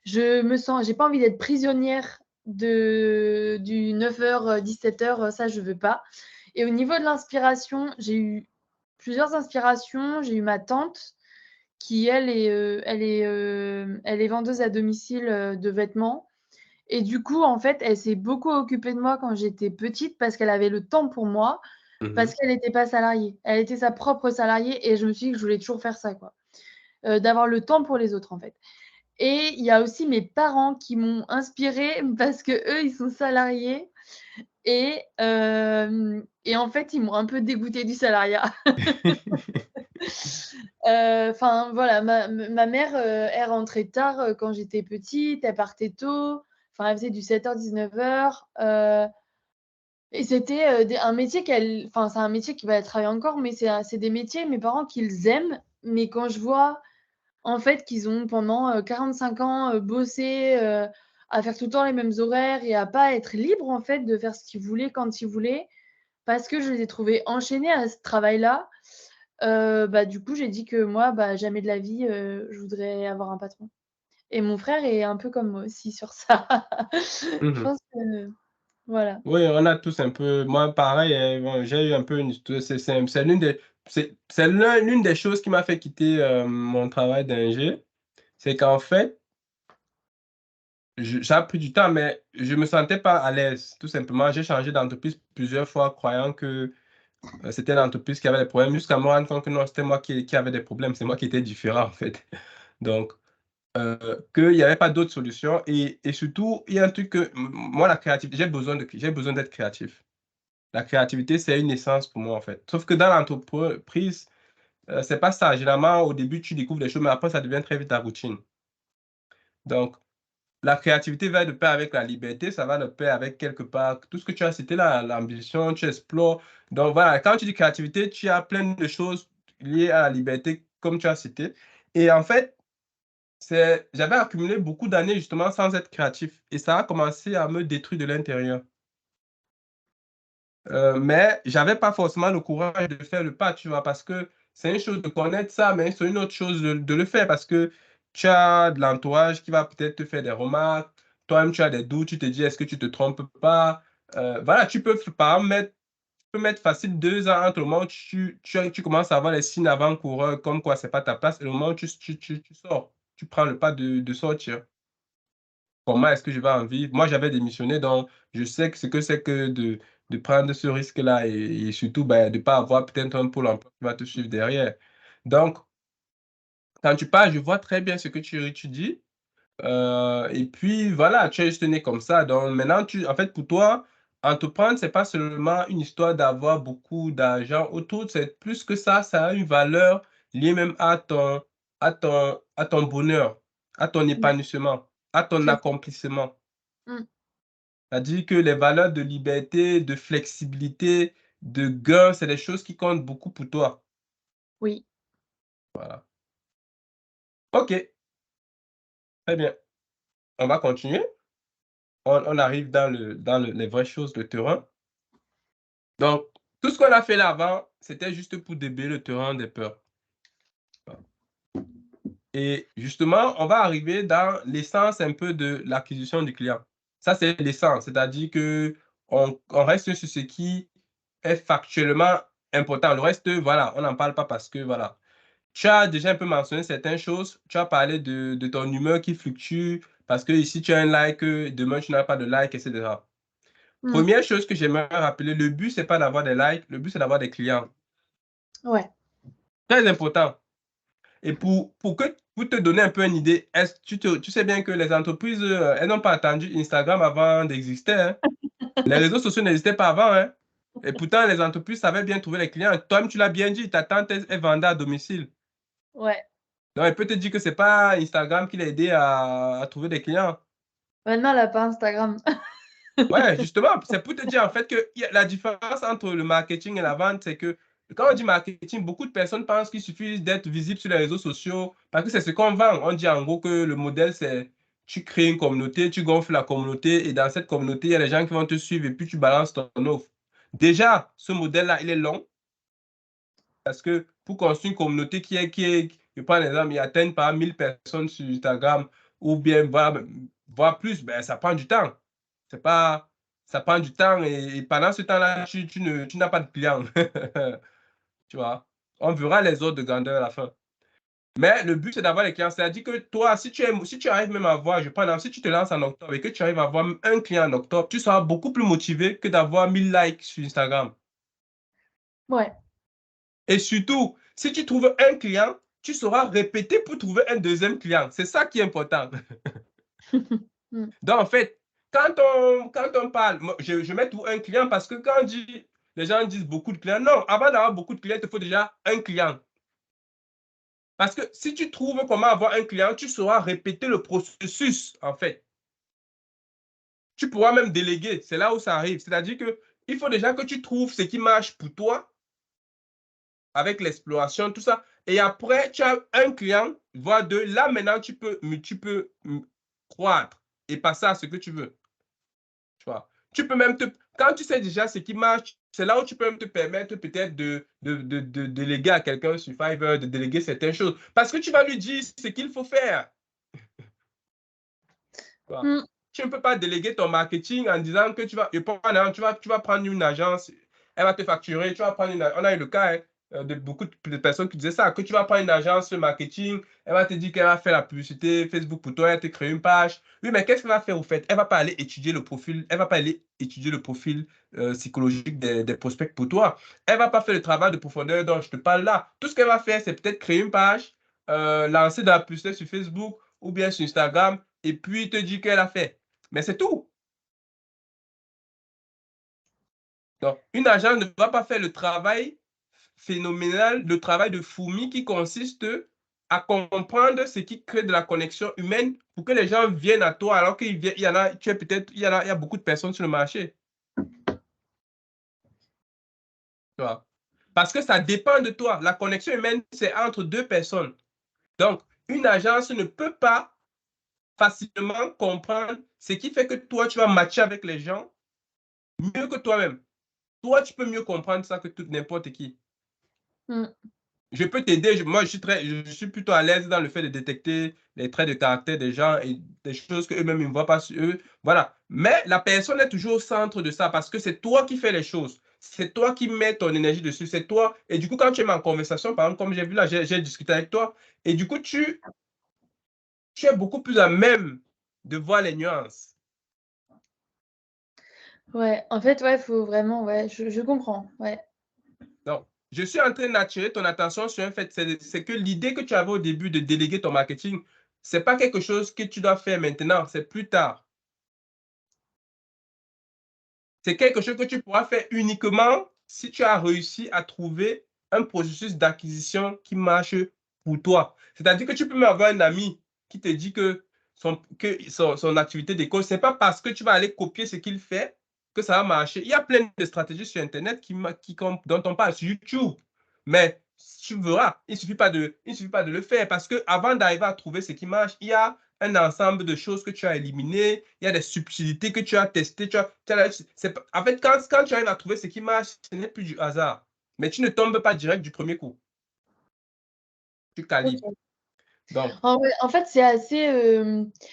J'ai pas envie d'être prisonnière du 9h 17h, ça je veux pas. Et au niveau de l'inspiration, j'ai eu plusieurs inspirations. J'ai eu ma tante qui elle est vendeuse à domicile, de vêtements et du coup, en fait, elle s'est beaucoup occupée de moi quand j'étais petite parce qu'elle avait le temps pour moi, parce Mhm. qu'elle était pas salariée. Elle était sa propre salariée et je me suis dit que je voulais toujours faire ça, quoi. D'avoir le temps pour les autres, en fait. Et il y a aussi mes parents qui m'ont inspirée parce qu'eux, ils sont salariés et en fait, ils m'ont un peu dégoûtée du salariat. Enfin, voilà, ma mère, elle rentrait tard, quand j'étais petite, elle partait tôt. Enfin, elle faisait du 7h-19h, et c'était, des un métier qu'elle enfin, c'est un métier qui va elle travaille encore, mais c'est des métiers, mes parents, qu'ils aiment. Mais quand je vois en fait, qu'ils ont pendant, 45 ans, bossé, à faire tout le temps les mêmes horaires et à pas être libres, en fait, de faire ce qu'ils voulaient quand ils voulaient, parce que je les ai trouvés enchaînés à ce travail-là. Bah, du coup, j'ai dit que moi, bah, jamais de la vie, je voudrais avoir un patron et mon frère est un peu comme moi aussi sur ça. Je Mhm. pense que voilà. Oui, on a tous un peu, moi pareil, bon, j'ai eu un peu une histoire, c'est l'une des choses qui m'a fait quitter mon travail d'ingé, c'est qu'en fait, ça a pris du temps, mais je me sentais pas à l'aise, tout simplement. J'ai changé d'entreprise plusieurs fois, croyant que c'était l'entreprise qui avait des problèmes, jusqu'à me rendre compte que non, c'était moi qui avait des problèmes, c'est moi qui étais différent en fait. Donc, qu'il n'y avait pas d'autre solution, et surtout, il y a un truc que, moi, la créativité, j'ai besoin d'être créatif. La créativité, c'est une essence pour moi, en fait. Sauf que dans l'entreprise, c'est pas ça. Généralement, au début, tu découvres des choses, mais après, ça devient très vite ta routine. Donc, la créativité va de pair avec la liberté, ça va de pair avec quelque part tout ce que tu as cité là, l'ambition, tu explores. Donc, voilà, quand tu dis créativité, tu as plein de choses liées à la liberté, comme tu as cité. Et en fait, j'avais accumulé beaucoup d'années justement sans être créatif. Et ça a commencé à me détruire de l'intérieur. Mais j'avais pas forcément le courage de faire le pas, tu vois? Parce que c'est une chose de connaître ça, mais c'est une autre chose de le faire parce que tu as de l'entourage qui va peut-être te faire des remarques. Toi-même, tu as des doutes, tu te dis: «Est-ce que tu te trompes pas?» Voilà, tu peux par exemple mettre peux mettre facile 2 ans entre le moment où tu commences à avoir les signes avant-coureurs, comme quoi c'est pas ta place, et le moment où tu sors, tu prends le pas de sortir. Comment est-ce que je vais en vivre? Moi, j'avais démissionné, donc je sais que ce que c'est que de prendre ce risque-là et surtout, ben, de ne pas avoir peut-être un pôle emploi qui va te suivre derrière. Donc, quand tu parles, je vois très bien ce que tu étudies. Et puis voilà, tu es juste né comme ça. Donc maintenant, en fait, pour toi, entreprendre, c'est pas seulement une histoire d'avoir beaucoup d'argent autour, c'est plus que ça a une valeur liée même à ton bonheur, à ton Ouais, épanouissement, à ton c'est accomplissement. mmh, C'est-à-dire que les valeurs de liberté, de flexibilité, de gain, c'est des choses qui comptent beaucoup pour toi. oui. Voilà. OK, très bien. On va continuer. On arrive dans les vraies choses, le terrain. Donc, tout ce qu'on a fait là avant, c'était juste pour déballer le terrain des peurs. Et justement, on va arriver dans l'essence un peu de l'acquisition du client. Ça, c'est l'essence, c'est-à-dire que on reste sur ce qui est factuellement important. Le reste, voilà, on n'en parle pas parce que, voilà. Tu as déjà un peu mentionné certaines choses. Tu as parlé de ton humeur qui fluctue parce que ici, tu as un like, demain, tu n'as pas de like, etc. Mmh, Première chose que j'aimerais rappeler, le but, c'est pas d'avoir des likes, le but, c'est d'avoir des clients. ouais. Très important. Et pour te donner un peu une idée, tu sais bien que les entreprises, elles n'ont pas attendu Instagram avant d'exister, hein. Les réseaux sociaux n'existaient pas avant, hein. Et pourtant, les entreprises savaient bien trouver les clients. Toi-même, tu l'as bien dit, ta tante est vendait à domicile. Ouais. Donc, elle peut te dire que c'est pas Instagram qui l'a aidé à trouver des clients. Maintenant, elle a pas Instagram. Ouais, justement, c'est pour te dire en fait que la différence entre le marketing et la vente, c'est que quand on dit marketing, beaucoup de personnes pensent qu'il suffit d'être visible sur les réseaux sociaux parce que c'est ce qu'on vend. On dit en gros que le modèle, c'est tu crées une communauté, tu gonfles la communauté et dans cette communauté, il y a les gens qui vont te suivre et puis tu balances ton offre. Déjà, ce modèle-là, il est long parce que pour construire une communauté je prends l'exemple, il y a atteint par 1000 personnes sur Instagram ou bien voire plus, ben, ça prend du temps. C'est pas, ça prend du temps et pendant ce temps-là, tu n'as pas de clients. Tu vois, on verra les ordres de grandeur à la fin. Mais le but, c'est d'avoir les clients. C'est-à-dire que toi, si tu arrives même à avoir, je prends l'exemple, si tu te lances en octobre et que tu arrives à avoir un client en octobre, tu seras beaucoup plus motivé que d'avoir 1000 likes sur Instagram. Ouais. Et surtout, si tu trouves un client, tu sauras répéter pour trouver un deuxième client. C'est ça qui est important. Mmh, Donc, en fait, quand on parle, je mets tout un client parce que quand on dit, les gens disent beaucoup de clients. Non, avant d'avoir beaucoup de clients, il te faut déjà un client. Parce que si tu trouves comment avoir un client, tu sauras répéter le processus, en fait. Tu pourras même déléguer. C'est là où ça arrive. C'est-à-dire qu'il faut déjà que tu trouves ce qui marche pour toi avec l'exploration, tout ça. Et après, tu as un client, voire deux. Là, maintenant, croître et passer à ce que tu veux. Tu vois. Tu peux même quand tu sais déjà ce qui marche, c'est là où tu peux même te permettre peut-être de déléguer à quelqu'un sur Fiverr, de déléguer certaines choses. Parce que tu vas lui dire ce qu'il faut faire. Tu vois. mmh, Tu ne peux pas déléguer ton marketing en disant que tu vas prendre une agence, elle va te facturer, tu vas prendre on a eu le cas, hein, de beaucoup de personnes qui disaient ça, que tu vas prendre une agence marketing, elle va te dire qu'elle va faire la publicité Facebook pour toi, elle te crée une page. Oui, mais qu'est-ce qu'elle va faire au fait? Elle va pas aller étudier le profil, elle va pas aller étudier le profil psychologique des prospects pour toi. Elle va pas faire le travail de profondeur dont je te parle là. Tout ce qu'elle va faire, c'est peut-être créer une page, lancer de la publicité sur Facebook ou bien sur Instagram, et puis te dire qu'elle a fait. Mais c'est tout. Donc, une agence ne va pas faire le travail phénoménal, le travail de fourmi qui consiste à comprendre ce qui crée de la connexion humaine pour que les gens viennent à toi alors qu'il y en a, tu es peut-être, il y a beaucoup de personnes sur le marché. Tu vois. Parce que ça dépend de toi. La connexion humaine, c'est entre deux personnes. Donc, une agence ne peut pas facilement comprendre ce qui fait que toi, tu vas matcher avec les gens mieux que toi-même. Toi, tu peux mieux comprendre ça que n'importe qui. mmh. Je peux t'aider. Moi, je suis plutôt à l'aise dans le fait de détecter les traits de caractère des gens et des choses qu'eux-mêmes ne voient pas sur eux. Voilà. Mais la personne est toujours au centre de ça parce que c'est toi qui fais les choses. c'est toi qui mets ton énergie dessus, c'est toi. Et du coup, quand tu es en conversation, par exemple, comme j'ai vu là, j'ai discuté avec toi, et du coup, tu es beaucoup plus à même de voir les nuances. Ouais, en fait, ouais, faut vraiment, ouais, je comprends, ouais. Donc, je suis en train d'attirer ton attention sur un fait, c'est que l'idée que tu avais au début de déléguer ton marketing, c'est pas quelque chose que tu dois faire maintenant, c'est plus tard. C'est quelque chose que tu pourras faire uniquement si tu as réussi à trouver un processus d'acquisition qui marche pour toi. C'est-à-dire que tu peux même avoir un ami qui te dit que son activité d'école, ce n'est pas parce que tu vas aller copier ce qu'il fait que ça va marcher. Il y a plein de stratégies sur Internet dont on parle sur YouTube. Mais tu verras, il suffit pas de le faire parce que avant d'arriver à trouver ce qui marche, il y a un ensemble de choses que tu as éliminées, il y a des subtilités que tu as testées. En fait, quand tu arrives à trouver ce qui marche, ce n'est plus du hasard. Mais tu ne tombes pas direct du premier coup. Tu calibres. Ok. Donc, En fait, c'est assez.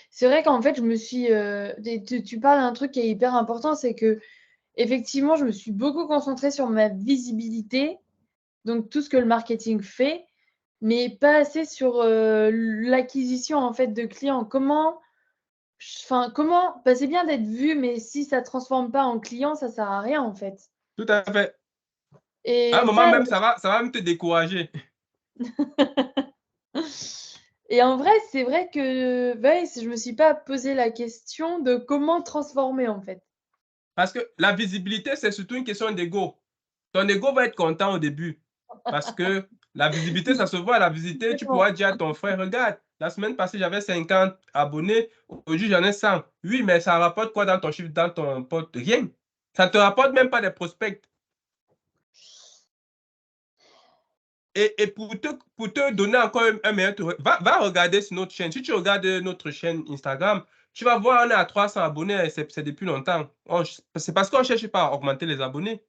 C'est vrai qu'en fait, je me suis. Tu parles d'un truc qui est hyper important, c'est que effectivement, je me suis beaucoup concentrée sur ma visibilité, donc tout ce que le marketing fait, mais pas assez sur l'acquisition en fait de clients. Comment, bah, c'est bien d'être vu, mais si ça ne transforme pas en client, ça sert à rien en fait. tout à fait. À un Et moment ça, même, ça va même te décourager. et en vrai, c'est vrai que ouais, je me suis pas posé la question de comment transformer en fait. Parce que la visibilité, c'est surtout une question d'ego. Ton ego va être content au début. Parce que la visibilité, ça se voit. À la visibilité, tu Complètement. pourras dire à ton frère, regarde, la semaine passée, j'avais 50 abonnés. Aujourd'hui, j'en ai 100. Oui, mais ça rapporte quoi dans ton chiffre, dans ton pote? Rien. Ça ne te rapporte même pas des prospects. Et pour te donner encore un meilleur tour, va regarder sur notre chaîne. Si tu regardes notre chaîne Instagram, tu vas voir, on est à 300 abonnés. C'est depuis longtemps. C'est parce qu'on ne cherche pas à augmenter les abonnés.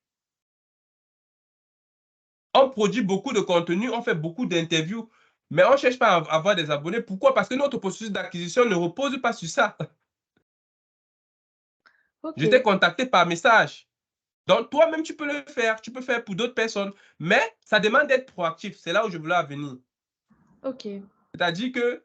On produit beaucoup de contenu, on fait beaucoup d'interviews, mais on ne cherche pas à avoir des abonnés. Pourquoi? Parce que notre processus d'acquisition ne repose pas sur ça. Ok, Je t'ai contacté par message. Donc, toi-même, tu peux le faire. Tu peux faire pour d'autres personnes. Mais ça demande d'être proactif. C'est là où je voulais en venir. ok, C'est-à-dire que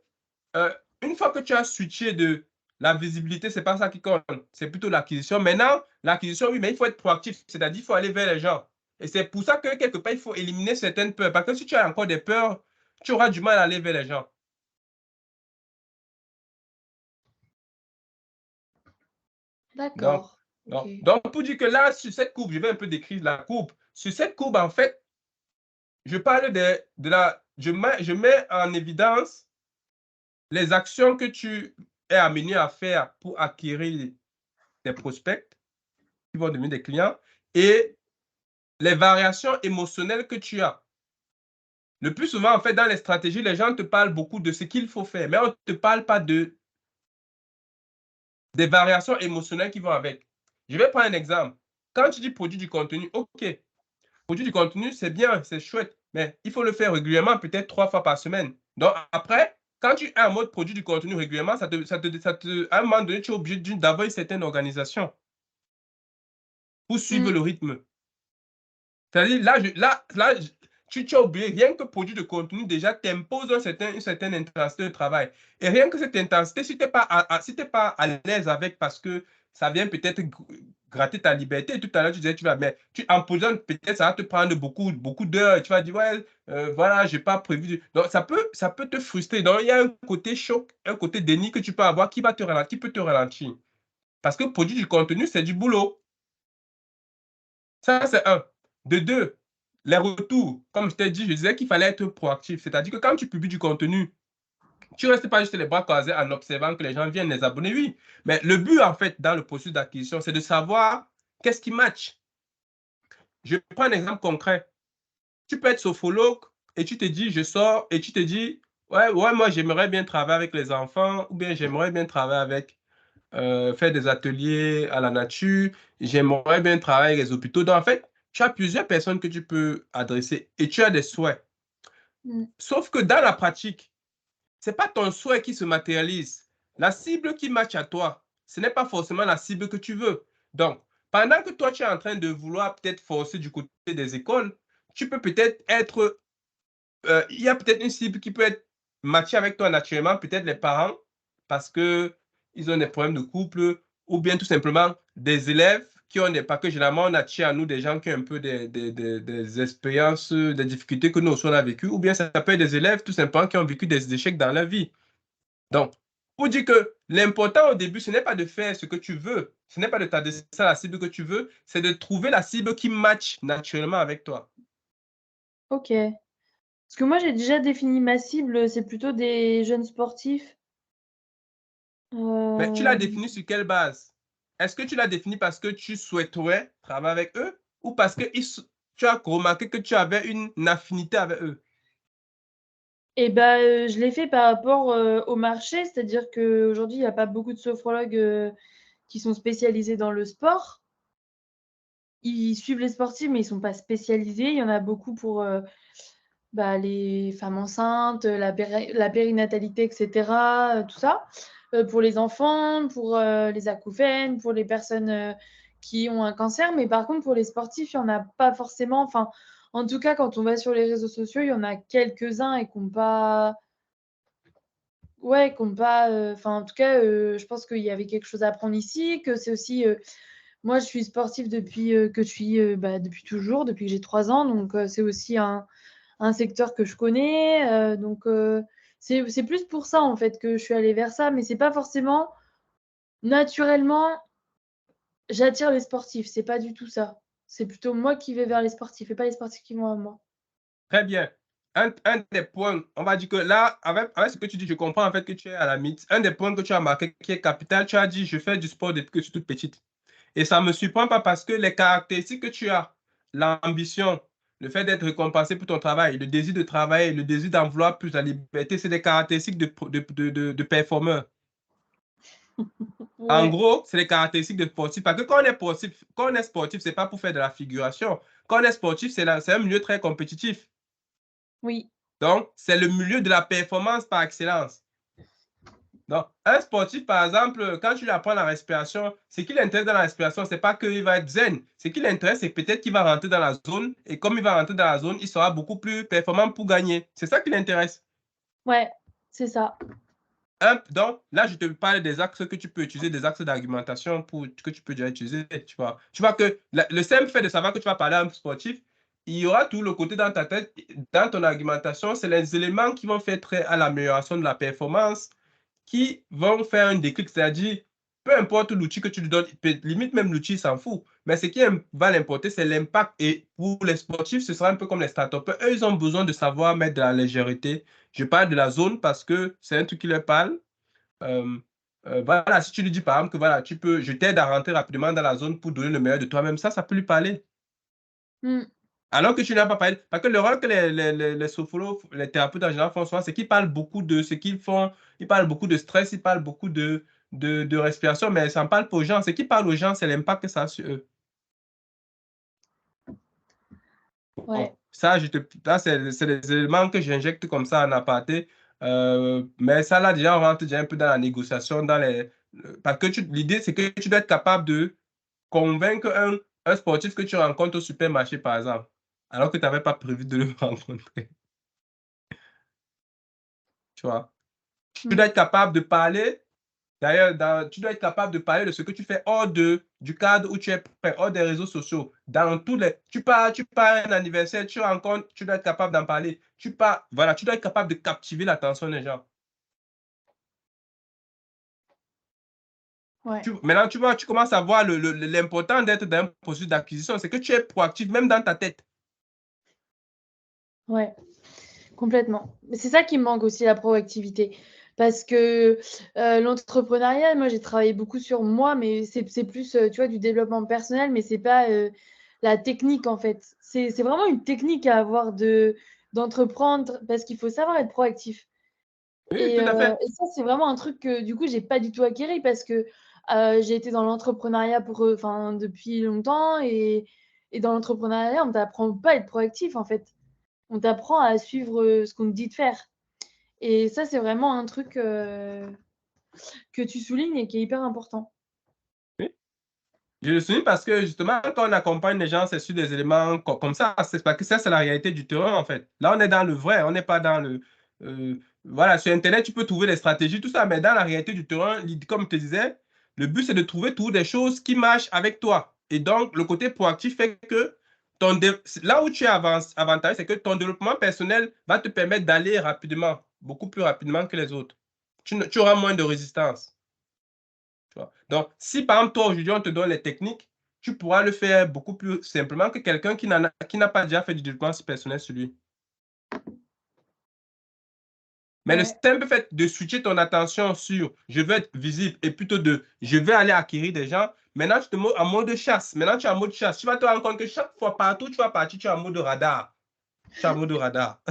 une fois que tu as switché de la visibilité, c'est pas ça qui compte. C'est plutôt l'acquisition. Maintenant, l'acquisition, oui, mais il faut être proactif. C'est-à-dire qu'il faut aller vers les gens. Et c'est pour ça que quelque part, il faut éliminer certaines peurs. Parce que si tu as encore des peurs, tu auras du mal à aller vers les gens. Donc, d'accord. Ok. donc, pour dire que là, sur cette courbe, je vais un peu décrire la courbe. Sur cette courbe, en fait, je parle je mets en évidence les actions que tu es amené à faire pour acquérir des prospects qui vont devenir des clients et les variations émotionnelles que tu as. Le plus souvent, en fait, dans les stratégies, les gens te parlent beaucoup de ce qu'il faut faire, mais on ne te parle pas des variations émotionnelles qui vont avec. Je vais prendre un exemple. Quand tu dis produit du contenu, OK, produit du contenu, c'est bien, c'est chouette, mais il faut le faire régulièrement, peut-être 3 fois par semaine. Donc, après, quand tu es en mode produit du contenu régulièrement, à un moment donné, tu es obligé d'avoir une certaine organisation pour suivre Mm. le rythme. C'est-à-dire, tu as oublié, rien que produit de contenu, déjà, t'impose une certaine intensité de travail. Et rien que cette intensité, si tu n'es pas à l'aise avec, parce que ça vient peut-être gratter ta liberté, tout à l'heure, tu disais, mais tu empoisonnes, peut-être ça va te prendre beaucoup, beaucoup d'heures, tu vas dire, ouais, voilà, je n'ai pas prévu. Donc, ça peut te frustrer. Donc, il y a un côté choc, un côté déni que tu peux avoir qui peut te ralentir. Parce que produire du contenu, c'est du boulot. Ça, c'est un. De deux, les retours. Comme je t'ai dit, je disais qu'il fallait être proactif. C'est-à-dire que quand tu publies du contenu, tu ne restes pas juste les bras croisés en observant que les gens viennent les abonner, oui. Mais le but, en fait, dans le processus d'acquisition, c'est de savoir qu'est-ce qui match. Je prends un exemple concret. Tu peux être sophrologue et tu te dis, je sors et tu te dis, ouais, ouais, moi, j'aimerais bien travailler avec les enfants ou bien j'aimerais bien travailler avec faire des ateliers à la nature, j'aimerais bien travailler avec les hôpitaux. Donc, en fait, tu as plusieurs personnes que tu peux adresser et tu as des souhaits. Mm. Sauf que dans la pratique, ce n'est pas ton souhait qui se matérialise. La cible qui matche à toi, ce n'est pas forcément la cible que tu veux. Donc, pendant que toi, tu es en train de vouloir peut-être forcer du côté des écoles, tu peux peut-être être, il y a peut-être une cible qui peut être matchée avec toi naturellement, peut-être les parents, parce que ils ont des problèmes de couple, ou bien tout simplement des élèves qui ont des, parce que généralement on attire à nous des gens qui ont un peu des expériences, des difficultés que nous aussi on a vécues, ou bien ça peut être des élèves tout simplement qui ont vécu des échecs dans leur vie. Donc, pour dire que l'important au début, ce n'est pas de faire ce que tu veux, ce n'est pas de t'adresser à la cible que tu veux, c'est de trouver la cible qui match naturellement avec toi. OK. Parce que moi, j'ai déjà défini ma cible, c'est plutôt des jeunes sportifs. Mais tu l'as Hem, défini sur quelle base? Est-ce que tu l'as défini parce que tu souhaiterais travailler avec eux ou parce que tu as remarqué que tu avais une affinité avec eux? et bah, je l'ai fait par rapport, au marché, c'est-à-dire qu'aujourd'hui, il y a pas beaucoup de sophrologues, qui sont spécialisés dans le sport. Ils suivent les sportifs, mais ils sont pas spécialisés. Il y en a beaucoup pour, bah, les femmes enceintes, la périnatalité et cetera, tout ça. Pour les enfants, pour, les acouphènes, pour les personnes, qui ont un cancer. Mais par contre, pour les sportifs, il y en a pas forcément. Enfin, en tout cas, quand on va sur les réseaux sociaux, il y en a quelques-uns et qui ont pas ouais, qui ont pas, enfin, en tout cas, je pense qu'il y avait quelque chose à apprendre ici, que c'est aussi, moi, je suis sportive depuis, que je suis, bah, depuis toujours, depuis que j'ai 3 ans, donc c'est aussi un secteur que je connais, donc c'est plus pour ça, en fait, que je suis allée vers ça, mais c'est pas forcément naturellement, j'attire les sportifs, c'est pas du tout ça. C'est plutôt moi qui vais vers les sportifs et pas les sportifs qui vont à moi. Très bien. Un des points, on va dire que là, avec ce que tu dis, je comprends en fait que tu es à la mythe. Un des points que tu as marqué qui est capital, tu as dit, je fais du sport depuis que je suis toute petite. Et ça ne me surprend pas parce que les caractéristiques que tu as, l'ambition, le fait d'être récompensé pour ton travail, le désir de travailler, le désir d'en vouloir plus, la liberté, c'est des caractéristiques de performeur. En Ouais, gros, c'est les caractéristiques de sportif. Parce que quand on est sportif, c'est pas pour faire de la figuration. Quand on est sportif, c'est un milieu très compétitif. oui, Donc, c'est le milieu de la performance par excellence. Donc, un sportif, par exemple, quand tu lui apprends la respiration, ce qui l'intéresse dans la respiration, c'est pas qu'il va être zen. Ce qui l'intéresse, c'est peut-être qu'il va rentrer dans la zone. Et comme il va rentrer dans la zone, il sera beaucoup plus performant pour gagner. C'est ça qui l'intéresse. ouais, c'est ça. Donc, là, je te parle des axes que tu peux utiliser, des axes d'argumentation que tu peux déjà utiliser. Tu vois que le simple fait de savoir que tu vas parler à un sportif, il y aura tout le côté dans ta tête, dans ton argumentation, c'est les éléments qui vont faire trait à l'amélioration de la performance, qui vont faire un déclic, c'est-à-dire, peu importe l'outil que tu lui donnes, limite même l'outil, il s'en fout. Mais ce qui va l'importer, c'est l'impact. Et pour les sportifs, ce sera un peu comme les start-up. Eux, ils ont besoin de savoir mettre de la légèreté. Je parle de la zone parce que c'est un truc qui leur parle. Euh, voilà, si tu lui dis par exemple que voilà, je t'aide à rentrer rapidement dans la zone pour donner le meilleur de toi-même, ça peut lui parler. Mmh. Alors que tu n'as pas parlé. Parce que le rôle que les sophrologues, les thérapeutes en général font souvent, c'est qu'ils parlent beaucoup de ce qu'ils font, ils parlent beaucoup de stress, ils parlent beaucoup de respiration, mais ça ne parle pas aux gens. Ce qui parle aux gens, c'est l'impact que ça a sur eux. Bon, Ouais. ça, là, c'est des éléments que j'injecte comme ça en aparté. Mais ça, là, déjà, on rentre déjà un peu dans la négociation, parce que l'idée, c'est que tu dois être capable de convaincre un sportif que tu rencontres au supermarché, par exemple, alors que tu n'avais pas prévu de le rencontrer. Tu vois? Tu Mmh. dois être capable de parler, d'ailleurs, tu dois être capable de parler de ce que tu fais du cadre où tu es prêt, hors des réseaux sociaux. Tu pars à un anniversaire, tu rencontres, tu dois être capable d'en parler. Voilà, tu dois être capable de captiver l'attention des gens. Ouais. Maintenant, tu vois, tu commences à voir l'important d'être dans un processus d'acquisition, c'est que tu es proactif, même dans ta tête. Ouais. Complètement. Mais c'est ça qui me manque aussi, la proactivité. Parce que, l'entrepreneuriat, moi, j'ai travaillé beaucoup sur moi, mais c'est plus, tu vois, du développement personnel, mais c'est pas, la technique, en fait. C'est vraiment une technique à avoir d'entreprendre parce qu'il faut savoir être proactif Oui, tout à fait. et ça, c'est vraiment un truc que, du coup, j'ai pas du tout acquéri parce que, j'ai été dans l'entrepreneuriat enfin, depuis longtemps et dans l'entrepreneuriat, on t'apprend pas à être proactif, en fait. On t'apprend à suivre, ce qu'on te dit de faire et ça, c'est vraiment un truc, que tu soulignes et qui est hyper important. Oui. Je le souligne parce que justement, quand on accompagne les gens, c'est sur des éléments comme ça. C'est parce que ça, c'est la réalité du terrain, en fait. Là, on est dans le vrai, on n'est pas dans le. Voilà, sur Internet, tu peux trouver des stratégies, tout ça, mais dans la réalité du terrain, comme je te disais, le but, c'est de trouver toujours des choses qui marchent avec toi. Et donc, le côté proactif fait que là où tu es avantageux, c'est que ton développement personnel va te permettre d'aller rapidement, beaucoup plus rapidement que les autres. Tu auras moins de résistance. Tu vois. Donc, si par exemple, toi, aujourd'hui, on te donne les techniques, tu pourras le faire beaucoup plus simplement que quelqu'un qui n'a pas déjà fait du développement personnel sur lui. Mais le Ouais. simple fait de switcher ton attention sur je veux être visible et plutôt de je vais aller acquérir des gens, maintenant tu te mets en mode chasse. Maintenant tu es en mode chasse. Tu vas te rendre compte que chaque fois, partout, tu vas partir, tu es en mode radar. Tu es en mode radar.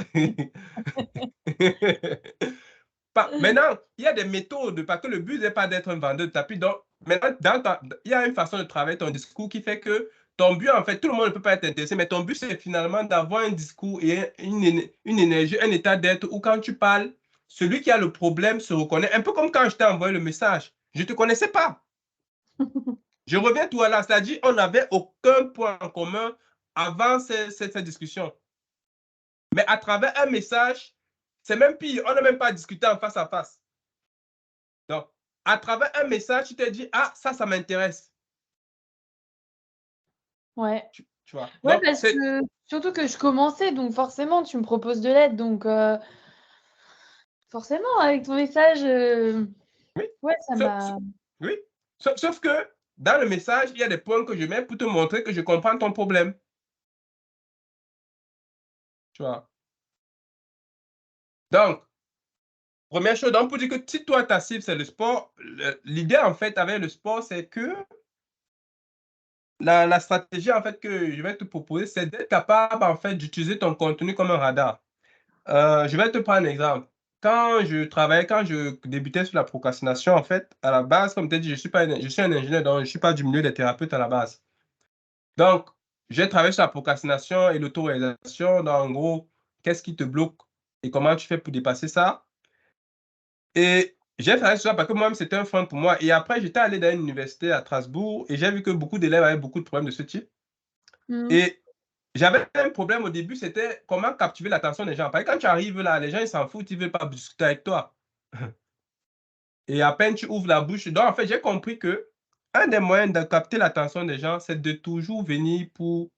Maintenant, il y a des méthodes, parce que le but n'est pas d'être un vendeur de tapis. Donc, maintenant, il y a une façon de travailler ton discours qui fait que ton but, en fait, tout le monde ne peut pas être intéressé, mais ton but, c'est finalement d'avoir un discours et une énergie, un état d'être où quand tu parles, celui qui a le problème se reconnaît. Un peu comme quand je t'ai envoyé le message. Je ne te connaissais pas. Je reviens tout à l'heure, c'est-à-dire on n'avait aucun point en commun avant cette discussion. Mais à travers un message, c'est même pire, on n'a même pas discuté en face à face. Donc, à travers un message, tu te dis, ah, ça m'intéresse. Ouais. Tu vois. Ouais, Donc, parce que surtout que je commençais, donc forcément, tu me proposes de l'aide. Donc, forcément, avec ton message, oui. ouais, ça m'a. Oui. Sauf que dans le message, il y a des points que je mets pour te montrer que je comprends ton problème. Tu vois. Donc, première chose, donc pour dire que si toi, ta cible, c'est le sport, l'idée, en fait, avec le sport, c'est que la stratégie, en fait, que je vais te proposer, c'est d'être capable, en fait, d'utiliser ton contenu comme un radar. Je vais te prendre un exemple. Quand je débutais sur la procrastination, en fait, à la base, comme tu as dit, je suis un ingénieur, donc je ne suis pas du milieu des thérapeutes à la base. Donc, j'ai travaillé sur la procrastination et l'autoréalisation. Donc, en gros, qu'est-ce qui te bloque et comment tu fais pour dépasser ça? Et j'ai travaillé sur ça parce que moi-même, c'était un frein pour moi. Et après, j'étais allé dans une université à Strasbourg et j'ai vu que beaucoup d'élèves avaient beaucoup de problèmes de ce type. Mmh. Et j'avais un problème au début, c'était comment captiver l'attention des gens. Parce que quand tu arrives là, les gens, ils s'en foutent, ils ne veulent pas discuter avec toi. Et à peine tu ouvres la bouche. Donc, en fait, j'ai compris que un des moyens de capter l'attention des gens, c'est de toujours venir pour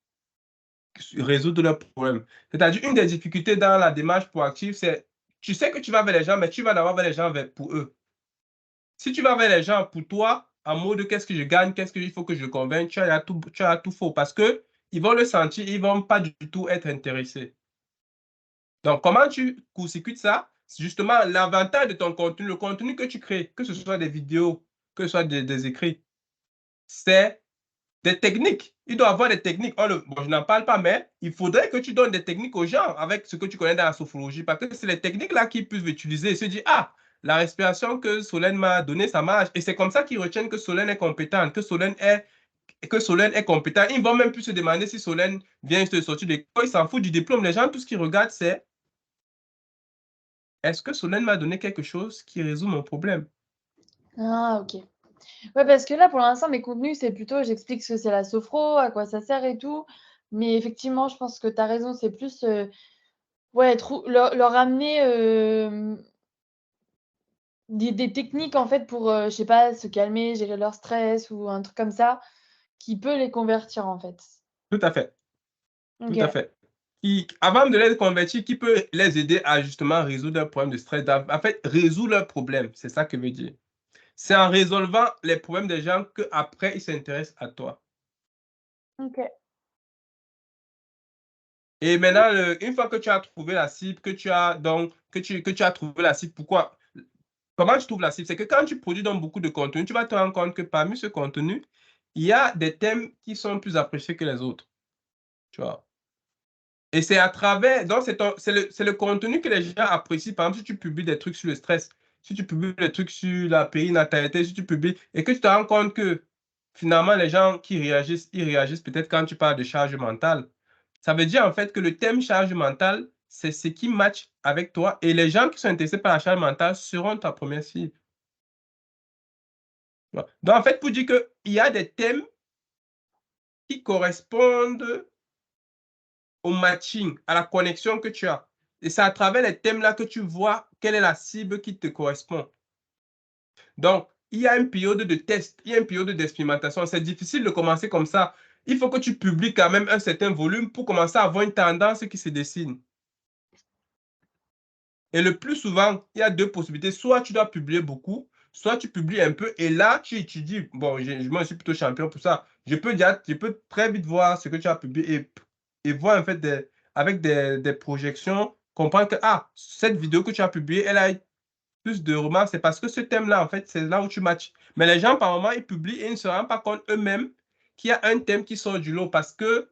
résoudre leurs problèmes. C'est-à-dire, une des difficultés dans la démarche proactive, c'est tu sais que tu vas vers les gens, mais tu vas d'abord vers les gens pour eux. Si tu vas vers les gens pour toi, en mode qu'est-ce que je gagne, qu'est-ce qu'il faut que je convainque, tu as tout faux parce que ils vont le sentir, ils ne vont pas du tout être intéressés. Donc, comment tu court-circuites ça? C'est justement l'avantage de ton contenu, le contenu que tu crées, que ce soit des vidéos, que ce soit des écrits, c'est des techniques. Il doit avoir des techniques. Bon, je n'en parle pas, mais il faudrait que tu donnes des techniques aux gens avec ce que tu connais dans la sophrologie, parce que c'est les techniques-là qu'ils peuvent utiliser et se dire, ah, la respiration que Solène m'a donnée, ça marche. Et c'est comme ça qu'ils retiennent que Solène est compétente, que Solène est compétent. Ils ne vont même plus se demander si Solène vient de sortir de l'école. Ils s'en foutent du diplôme. Les gens, tout ce qu'ils regardent, c'est est-ce que Solène m'a donné quelque chose qui résout mon problème? Ah, OK. Ouais, parce que là, pour l'instant, mes contenus, c'est plutôt j'explique ce que c'est la sophro, à quoi ça sert et tout. Mais effectivement, je pense que tu as raison, c'est plus, ouais, leur amener, des techniques, en fait, pour, je sais pas, se calmer, gérer leur stress ou un truc comme ça, qui peut les convertir, en fait. Tout à fait. Tout à OK. fait. Avant de les convertir, qui peut les aider à justement résoudre leurs problèmes de stress, en fait, résoudre leurs problèmes, c'est ça que veut dire. C'est en résolvant les problèmes des gens qu'après, ils s'intéressent à toi. OK. Et maintenant, une fois que tu as trouvé la cible, que tu as trouvé la cible, pourquoi? Comment tu trouves la cible? C'est que quand tu produis donc beaucoup de contenu, tu vas te rendre compte que parmi ce contenu, il y a des thèmes qui sont plus appréciés que les autres. Tu vois? Et c'est à travers, donc c'est le contenu que les gens apprécient. Par exemple, si tu publies des trucs sur le stress, si tu publies des trucs sur la périnatalité, si tu publies, et que tu te rends compte que finalement, les gens qui réagissent, ils réagissent peut-être quand tu parles de charge mentale. Ça veut dire en fait que le thème charge mentale, c'est ce qui match avec toi. Et les gens qui sont intéressés par la charge mentale seront ta première cible. Tu vois. Donc en fait, pour dire qu'il y a des thèmes qui correspondent au matching, à la connexion que tu as. Et c'est à travers les thèmes-là que tu vois quelle est la cible qui te correspond. Donc, il y a une période de test, il y a une période d'expérimentation. C'est difficile de commencer comme ça. Il faut que tu publies quand même un certain volume pour commencer à avoir une tendance qui se dessine. Et le plus souvent, il y a deux possibilités. Soit tu dois publier beaucoup, soit tu publies un peu et là, tu étudies. Bon, moi, je suis plutôt champion pour ça. Je peux très vite voir ce que tu as publié et voir en fait avec des projections, comprendre que ah, cette vidéo que tu as publiée, elle a plus de remarques. C'est parce que ce thème-là, en fait, c'est là où tu matches. Mais les gens, par moment, ils publient et ils ne se rendent pas compte eux-mêmes qu'il y a un thème qui sort du lot parce que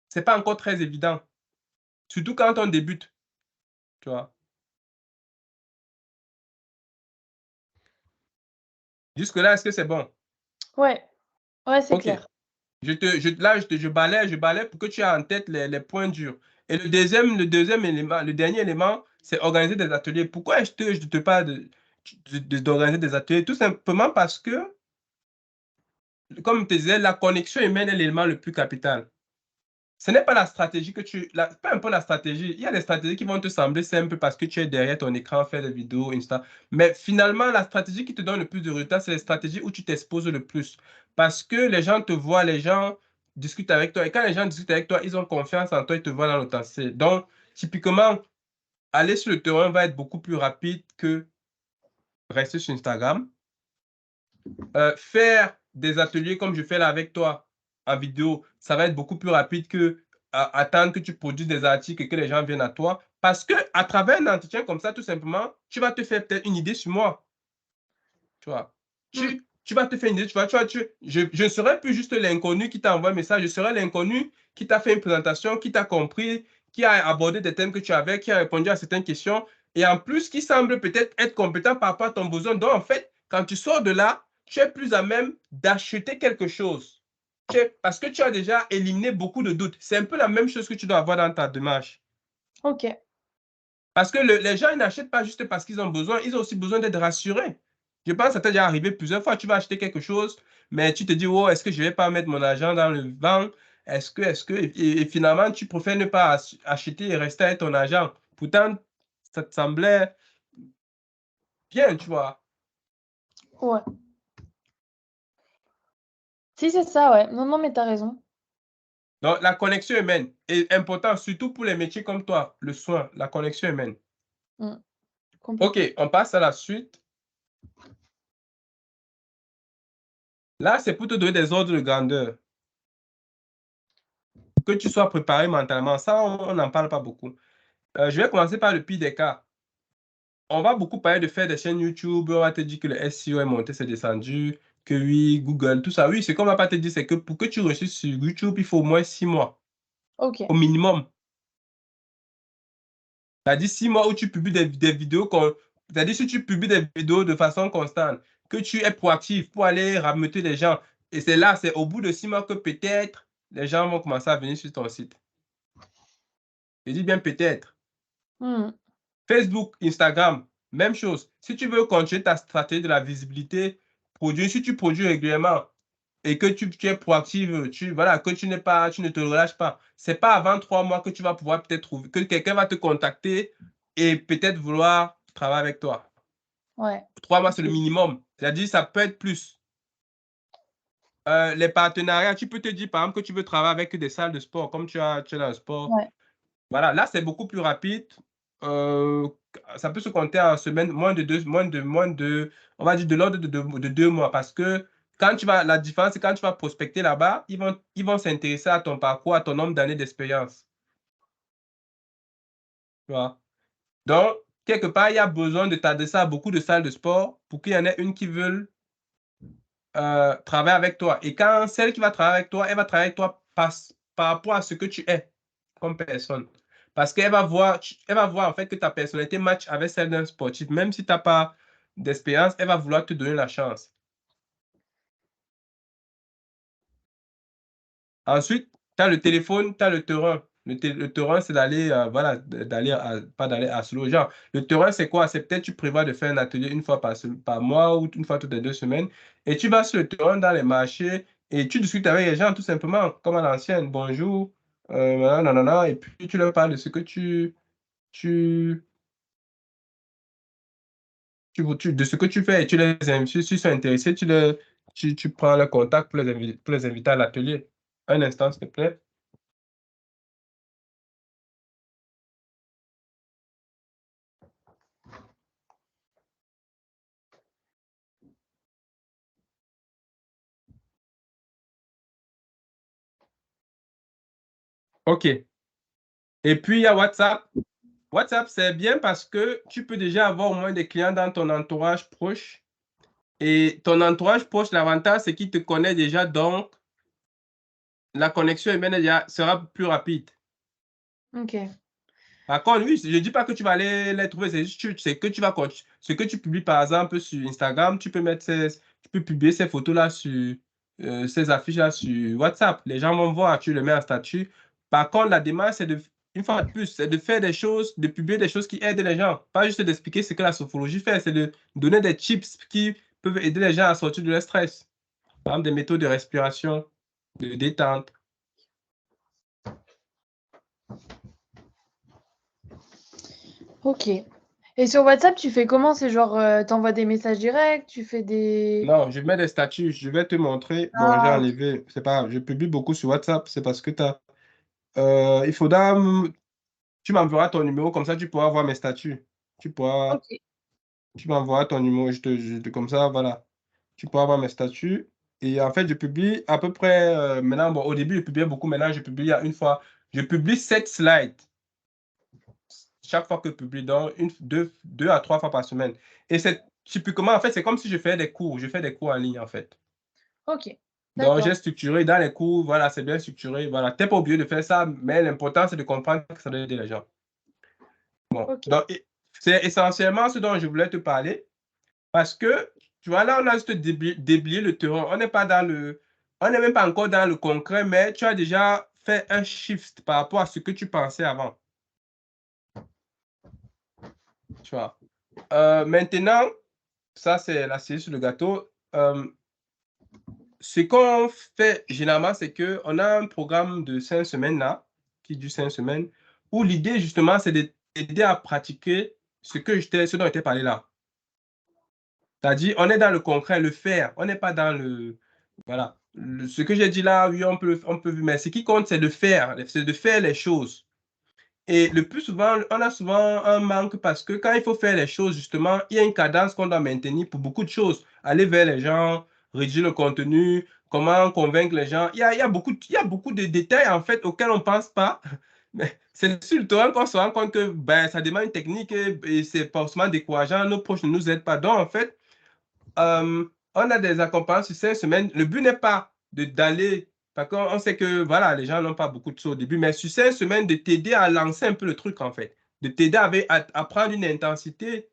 c'est pas encore très évident. Surtout quand on débute. Tu vois. Jusque-là, est-ce que c'est bon? Ouais, ouais, c'est OK. clair. Je balaie pour que tu aies en tête les points durs. Et le deuxième élément, le dernier élément, c'est organiser des ateliers. Pourquoi je te parle d'organiser des ateliers? Tout simplement parce que, comme je te disais, la connexion humaine est l'élément le plus capital. Ce n'est pas la stratégie peu importe la stratégie, il y a des stratégies qui vont te sembler simples parce que tu es derrière ton écran, faire des vidéos, Insta. Mais finalement, la stratégie qui te donne le plus de résultats, c'est les stratégies où tu t'exposes le plus. Parce que les gens te voient, les gens discutent avec toi. Et quand les gens discutent avec toi, ils ont confiance en toi, ils te voient dans l'authenticité. Donc, typiquement, aller sur le terrain va être beaucoup plus rapide que rester sur Instagram. Faire des ateliers comme je fais là avec toi en vidéo, ça va être beaucoup plus rapide que attendre que tu produises des articles et que les gens viennent à toi. Parce que à travers un entretien comme ça, tout simplement, tu vas te faire peut-être une idée sur moi. Tu vois. Mm. Tu vas te faire une idée, je ne serai plus juste l'inconnu qui t'a envoyé un message, je serai l'inconnu qui t'a fait une présentation, qui t'a compris, qui a abordé des thèmes que tu avais, qui a répondu à certaines questions, et en plus, qui semble peut-être être compétent par rapport à ton besoin. Donc, en fait, quand tu sors de là, tu es plus à même d'acheter quelque chose. Parce que tu as déjà éliminé beaucoup de doutes. C'est un peu la même chose que tu dois avoir dans ta démarche. OK. Parce que les gens, ils n'achètent pas juste parce qu'ils ont besoin, ils ont aussi besoin d'être rassurés. Je pense que ça t'est déjà arrivé plusieurs fois, tu vas acheter quelque chose, mais tu te dis, oh, est-ce que je ne vais pas mettre mon argent dans le vent? Et finalement, tu préfères ne pas acheter et rester avec ton argent. Pourtant, ça te semblait bien, tu vois. Ouais. Si, c'est ça, ouais. Non, non, mais t'as raison. Donc, la connexion humaine est importante, surtout pour les métiers comme toi, le soin, la connexion humaine. Mm. OK, Complètement. on passe à la suite. Là, c'est pour te donner des ordres de grandeur. Que tu sois préparé mentalement. Ça, on n'en parle pas beaucoup. Je vais commencer par le pire des cas. On va beaucoup parler de faire des chaînes YouTube. On va te dire que le SEO est monté, c'est descendu. Que oui, Google, tout ça. Oui, ce qu'on va pas te dire, c'est que pour que tu réussisses sur YouTube, il faut au moins 6 mois. OK. Au minimum. C'est-à-dire 6 mois où tu publies des vidéos. C'est-à-dire si tu publies des vidéos de façon constante, que tu es proactif pour aller rameuter les gens. Et c'est là, c'est au bout de 6 mois que peut-être les gens vont commencer à venir sur ton site. Je dis bien peut-être. Mm. Facebook, Instagram, même chose. Si tu veux continuer ta stratégie de la visibilité, si tu produis régulièrement et que tu es proactive, voilà, que tu ne te relâches pas, c'est pas avant 3 mois que tu vas pouvoir peut-être trouver, que quelqu'un va te contacter et peut-être vouloir travailler avec toi. Ouais. 3 mois, c'est le OK. minimum. C'est-à-dire, ça peut être plus. Les partenariats, tu peux te dire, par exemple, que tu veux travailler avec des salles de sport, comme tu es dans le sport. Ouais. Voilà, là, c'est beaucoup plus rapide. Euh, Ça peut se compter en semaine, on va dire de l'ordre de 2 mois. Parce que la différence, c'est quand tu vas prospecter là-bas, ils vont s'intéresser à ton parcours, à ton nombre d'années d'expérience. Tu vois. Donc, quelque part, il y a besoin de t'adresser à beaucoup de salles de sport pour qu'il y en ait une qui veulent travailler avec toi. Et quand celle qui va travailler avec toi, elle va travailler avec toi par rapport à ce que tu es comme personne. Parce elle va voir en fait que ta personnalité match avec celle d'un sportif. Même si tu n'as pas d'expérience, elle va vouloir te donner la chance. Ensuite, tu as le téléphone, tu as le terrain. Le terrain, c'est d'aller, voilà, pas d'aller à se loger. Le terrain, c'est quoi? C'est peut-être tu prévois de faire un atelier une fois par mois ou une fois toutes les 2 semaines. Et tu vas sur le terrain dans les marchés Et tu discutes avec les gens tout simplement, comme à l'ancienne. Bonjour, nanana, et puis tu leur parles de ce que tu, de ce que tu fais et tu les invites, s'ils sont intéressés, tu prends le contact pour les inviter à l'atelier. Un instant, s'il te plaît. OK. Et puis, il y a WhatsApp. WhatsApp, c'est bien parce que tu peux déjà avoir au moins des clients dans ton entourage proche. Et ton entourage proche, l'avantage, c'est qu'il te connaît déjà, donc la connexion humaine sera plus rapide. Ok. Par contre, oui, je ne dis pas que tu vas aller les trouver, c'est juste c'est que tu vas ce que tu publies par exemple sur Instagram, tu peux tu peux publier ces photos-là sur ces affiches-là sur WhatsApp. Les gens vont voir, tu le mets en statut. Par contre, la démarche, c'est de, une fois de plus, c'est de faire des choses, de publier des choses qui aident les gens. Pas juste d'expliquer ce que la sophrologie fait, c'est de donner des tips qui peuvent aider les gens à sortir de leur stress. Par exemple, des méthodes de respiration, de détente. Ok. Et sur WhatsApp, tu fais comment? C'est genre, t'envoies des messages directs, tu fais des... Non, je mets des statuts, je vais te montrer. Bon, j'ai Ah, ok. enlevé, c'est pas grave, je publie beaucoup sur WhatsApp, c'est parce que tu as. Il faudra. Tu m'enverras ton numéro, comme ça tu pourras voir mes statuts. Tu pourras. Ok. Tu m'envoies ton numéro, comme ça, voilà. Tu pourras voir mes statuts. Et en fait, je publie à peu près. Maintenant, bon, au début, je publiais beaucoup, maintenant, je publie à une fois. Je publie 7 slides chaque fois que je publie, donc deux à trois fois par semaine. Et c'est typiquement, en fait, c'est comme si je fais des cours. Je fais des cours en ligne, en fait. Ok. Donc, j'ai D'accord. structuré dans les cours, voilà, c'est bien structuré. Voilà, tu n'es pas obligé de faire ça, mais l'important, c'est de comprendre que ça doit aider les gens. Bon, Ok. donc, c'est essentiellement ce dont je voulais te parler, parce que, tu vois, là, on a juste déblayé le terrain. On n'est même pas encore dans le concret, mais tu as déjà fait un shift par rapport à ce que tu pensais avant. Tu vois. Maintenant, ça, c'est la cerise sur le gâteau. Ce qu'on fait généralement, c'est qu'on a un programme de 5 semaines là, qui dure 5 semaines, où l'idée justement, c'est d'aider à pratiquer ce dont je t'ai parlé là. C'est-à-dire, on est dans le concret, le faire. On n'est pas dans le. Voilà. Ce que j'ai dit là, oui, on peut, mais ce qui compte, c'est de faire, c'est de faire les choses. Et le plus souvent, on a souvent un manque parce que quand il faut faire les choses, justement, il y a une cadence qu'on doit maintenir pour beaucoup de choses. Aller vers les gens, rédiger le contenu, comment convaincre les gens. Il y a beaucoup de détails, en fait, auxquels on ne pense pas. Mais c'est sur le terrain qu'on se rend compte que ben, ça demande une technique et c'est pas forcément décourageant. Nos proches ne nous aident pas. Donc, en fait, on a des accompagnements sur 5 semaines. Le but n'est pas d'aller, parce qu'on sait que voilà, les gens n'ont pas beaucoup de choses au début, mais sur 5 semaines, de t'aider à lancer un peu le truc, en fait. De t'aider à prendre une intensité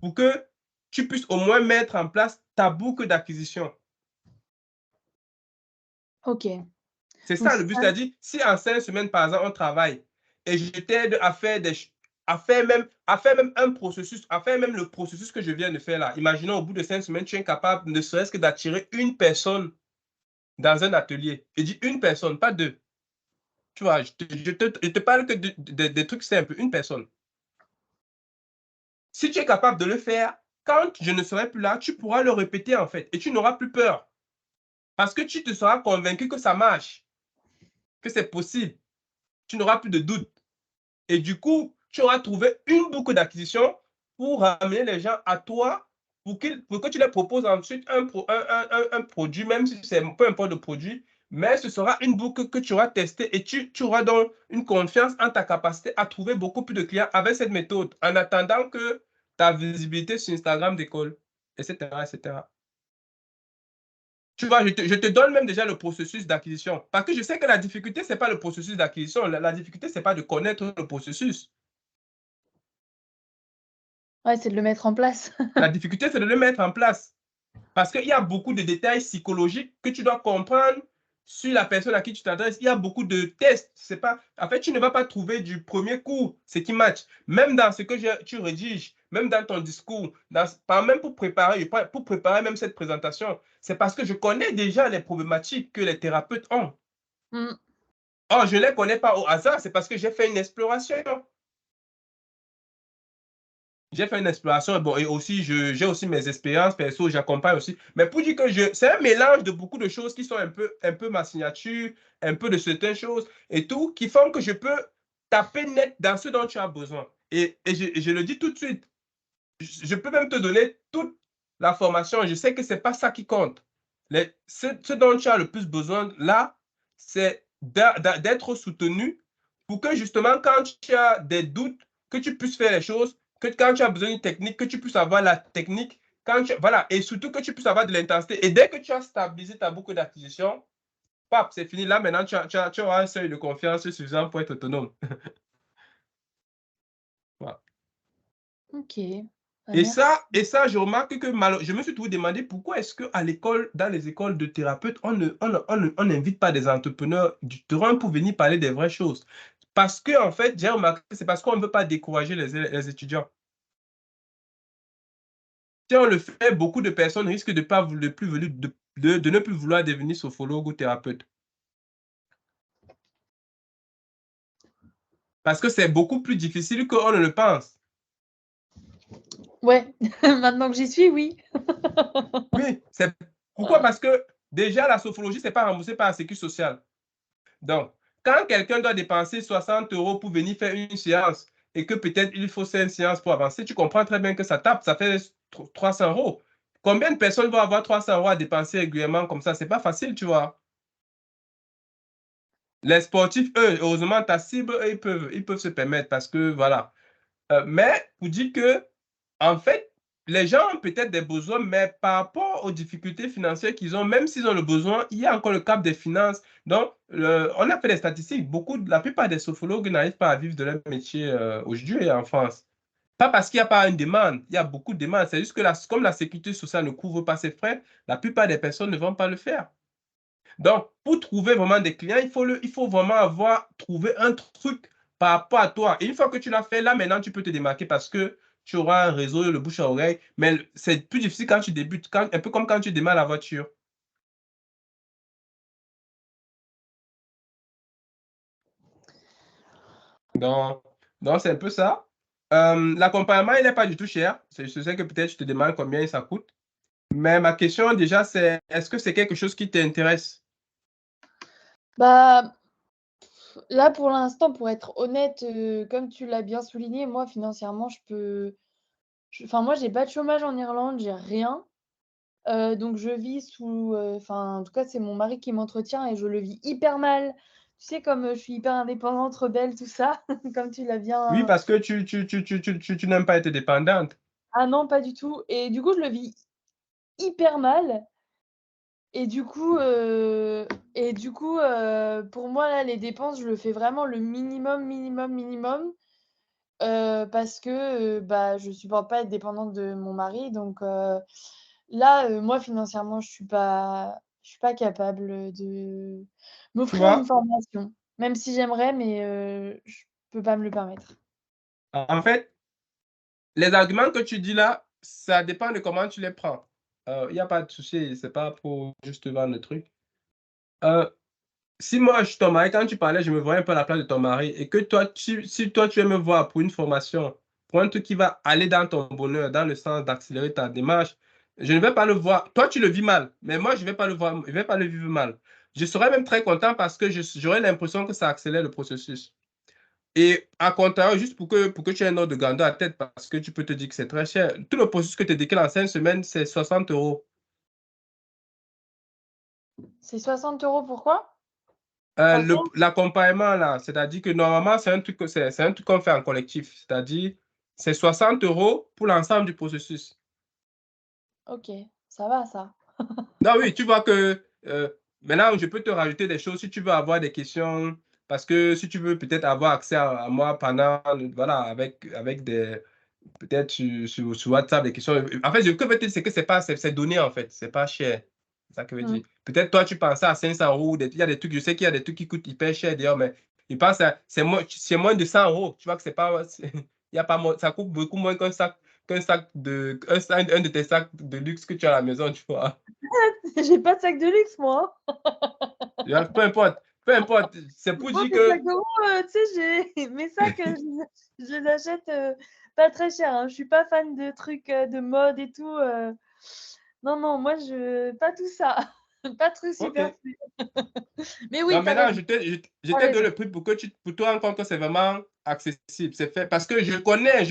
pour que tu puisses au moins mettre en place ta boucle d'acquisition. Ok. C'est Donc, ça le but, c'est-à-dire, si en 5 semaines, par exemple, on travaille et je t'aide à faire à faire même un processus, à faire même le processus que je viens de faire là. Imaginons au bout de 5 semaines, tu es capable ne serait-ce que d'attirer une personne dans un atelier. Je dis une personne, pas deux. Tu vois, je te parle que des trucs simples, une personne. Si tu es capable de le faire, quand je ne serai plus là, tu pourras le répéter en fait et tu n'auras plus peur parce que tu te seras convaincu que ça marche, que c'est possible. Tu n'auras plus de doute. Et du coup, tu auras trouvé une boucle d'acquisition pour ramener les gens à toi pour que tu leur proposes ensuite un produit, même si c'est peu importe le produit, mais ce sera une boucle que tu auras testée et tu auras donc une confiance en ta capacité à trouver beaucoup plus de clients avec cette méthode, en attendant que ta visibilité sur Instagram décolle, etc., etc. Tu vois, je te donne même déjà le processus d'acquisition. Parce que je sais que la difficulté, ce n'est pas le processus d'acquisition. La difficulté, ce n'est pas de connaître le processus. ouais, c'est de le mettre en place. La difficulté, c'est de le mettre en place. Parce qu'il y a beaucoup de détails psychologiques que tu dois comprendre sur la personne à qui tu t'adresses. Il y a beaucoup de tests. C'est pas. En fait, tu ne vas pas trouver du premier coup ce qui match. Même dans ce que tu rédiges, même dans ton discours, même pour préparer même cette présentation, c'est parce que je connais déjà les problématiques que les thérapeutes ont. Mm. Oh, je ne les connais pas au hasard, c'est parce que j'ai fait une exploration. J'ai fait une exploration, bon, et aussi, j'ai aussi mes expériences perso, j'accompagne aussi. Mais pour dire que c'est un mélange de beaucoup de choses qui sont un peu ma signature, un peu de certaines choses et tout, qui font que je peux taper net dans ce dont tu as besoin. Et je le dis tout de suite, je peux même te donner toute la formation. Je sais que ce n'est pas ça qui compte. Ce dont tu as le plus besoin là, c'est d'être soutenu pour que justement, quand tu as des doutes, que tu puisses faire les choses, que quand tu as besoin d'une technique, que tu puisses avoir la technique, voilà, et surtout que tu puisses avoir de l'intensité. Et dès que tu as stabilisé ta boucle d'acquisition, pap, c'est fini. Là, maintenant, tu auras un seuil de confiance suffisant pour être autonome. Voilà. Ok. Bah, Et merci. je remarque que je me suis toujours demandé pourquoi est-ce qu'à l'école, dans les écoles de thérapeutes, on n'invite pas des entrepreneurs du terrain pour venir parler des vraies choses. Parce que, en fait, j'ai remarqué que c'est parce qu'on ne veut pas décourager les étudiants. Si on le fait, beaucoup de personnes risquent de ne plus vouloir devenir sophrologue ou thérapeute. Parce que c'est beaucoup plus difficile qu'on ne le pense. Ouais, maintenant que j'y suis, oui. Oui, c'est pourquoi? Parce que déjà, la sophrologie, ce n'est pas remboursé par la Sécurité sociale. Donc, quand quelqu'un doit dépenser 60 € pour venir faire une séance et que peut-être il faut 5 séances pour avancer, tu comprends très bien que ça tape, ça fait 300 €. Combien de personnes vont avoir 300 € à dépenser régulièrement comme ça? C'est pas facile, tu vois. Les sportifs, eux, heureusement, ta cible, eux, ils peuvent se permettre parce que, voilà. Mais pour dire que, en fait, les gens ont peut-être des besoins, mais par rapport aux difficultés financières qu'ils ont, même s'ils ont le besoin, il y a encore le cap des finances. Donc, on a fait des statistiques. La plupart des sophrologues n'arrivent pas à vivre de leur métier aujourd'hui en France. Pas parce qu'il n'y a pas une demande, il y a beaucoup de demandes. C'est juste que comme la sécurité sociale ne couvre pas ses frais, la plupart des personnes ne vont pas le faire. Donc, pour trouver vraiment des clients, il faut vraiment avoir trouvé un truc par rapport à toi. Et une fois que tu l'as fait, là, maintenant, tu peux te démarquer parce que tu auras un réseau, le bouche à oreille. Mais c'est plus difficile quand tu débutes, un peu comme quand tu démarres la voiture. Donc, donc c'est un peu ça. L'accompagnement, il n'est pas du tout cher. Je sais que peut-être tu te demandes combien ça coûte. Mais ma question déjà, c'est est-ce que c'est quelque chose qui t'intéresse? Bah, là, pour l'instant, pour être honnête, comme tu l'as bien souligné, moi, financièrement, enfin, moi, j'ai pas de chômage en Irlande, j'ai rien. Donc je vis sous, enfin, en tout cas, c'est mon mari qui m'entretient et je le vis hyper mal. Tu sais, comme, je suis hyper indépendante, rebelle, tout ça, comme tu l'as Oui, bien. parce que tu n'aimes pas être dépendante. Ah non, pas du tout, et du coup, je le vis hyper mal. Et du coup, pour moi, là, les dépenses, je le fais vraiment le minimum, minimum, minimum, parce que, bah, je supporte pas être dépendante de mon mari. Donc là, moi, financièrement, je suis pas capable, de Tu m'offrir une vois? formation. Même si j'aimerais, mais je peux pas me le permettre. En fait, les arguments que tu dis là, ça dépend de comment tu les prends. Il y a pas de souci, c'est pas pour juste vendre le truc. Heu, Si moi je suis ton mari, quand tu parlais, je me voyais un peu à la place de ton mari et que toi si toi tu veux me voir pour une formation, pour un truc qui va aller dans ton bonheur, dans le sens d'accélérer ta démarche, je ne vais pas le voir. Toi, tu le vis mal, mais moi je vais pas le voir, je vais pas le vivre mal. Je serais même très content parce que j'aurais l'impression que ça accélère le processus. Et à contrario, juste pour que tu aies un ordre de grandeur à tête, parce que tu peux te dire que c'est très cher. Tout le processus que tu décales en 5 semaines, c'est 60 €. C'est 60 € pourquoi? Par séance? L'accompagnement, là, c'est-à-dire que normalement, c'est un truc qu'on fait en collectif. C'est-à-dire, c'est 60 € pour l'ensemble du processus. OK, ça va ça. Non, oui, tu vois que maintenant, je peux te rajouter des choses si tu veux avoir des questions, parce que si tu veux peut-être avoir accès à moi pendant, voilà, avec des, peut-être sur WhatsApp, des questions. En fait, ce que je veux te dire, c'est que c'est donné, en fait. C'est pas cher. C'est ça que je veux Mmh. dire. Peut-être toi, tu pensais à 500 €. Il y a des trucs, je sais qu'il y a des trucs qui coûtent hyper cher d'ailleurs, mais je pense que c'est moins de 100 €. Tu vois que c'est pas, il y a pas, ça coûte beaucoup moins qu'un sac de, un de tes sacs de luxe que tu as à la maison, tu vois. J'ai pas de sac de luxe, moi. Peu importe, c'est pour Moi, dire mes sacs que, d'euros, tu sais, j'ai mes sacs, je les achète pas très cher. Hein. Je suis pas fan de trucs de mode et tout. Non, non, moi, pas tout ça. Pas de trucs ok. superflus. Mais oui, Non, t'as maintenant, raison. je T'as t'ai donné raison. le prix pour que tu te rends compte que c'est vraiment accessible. C'est fait. Parce que je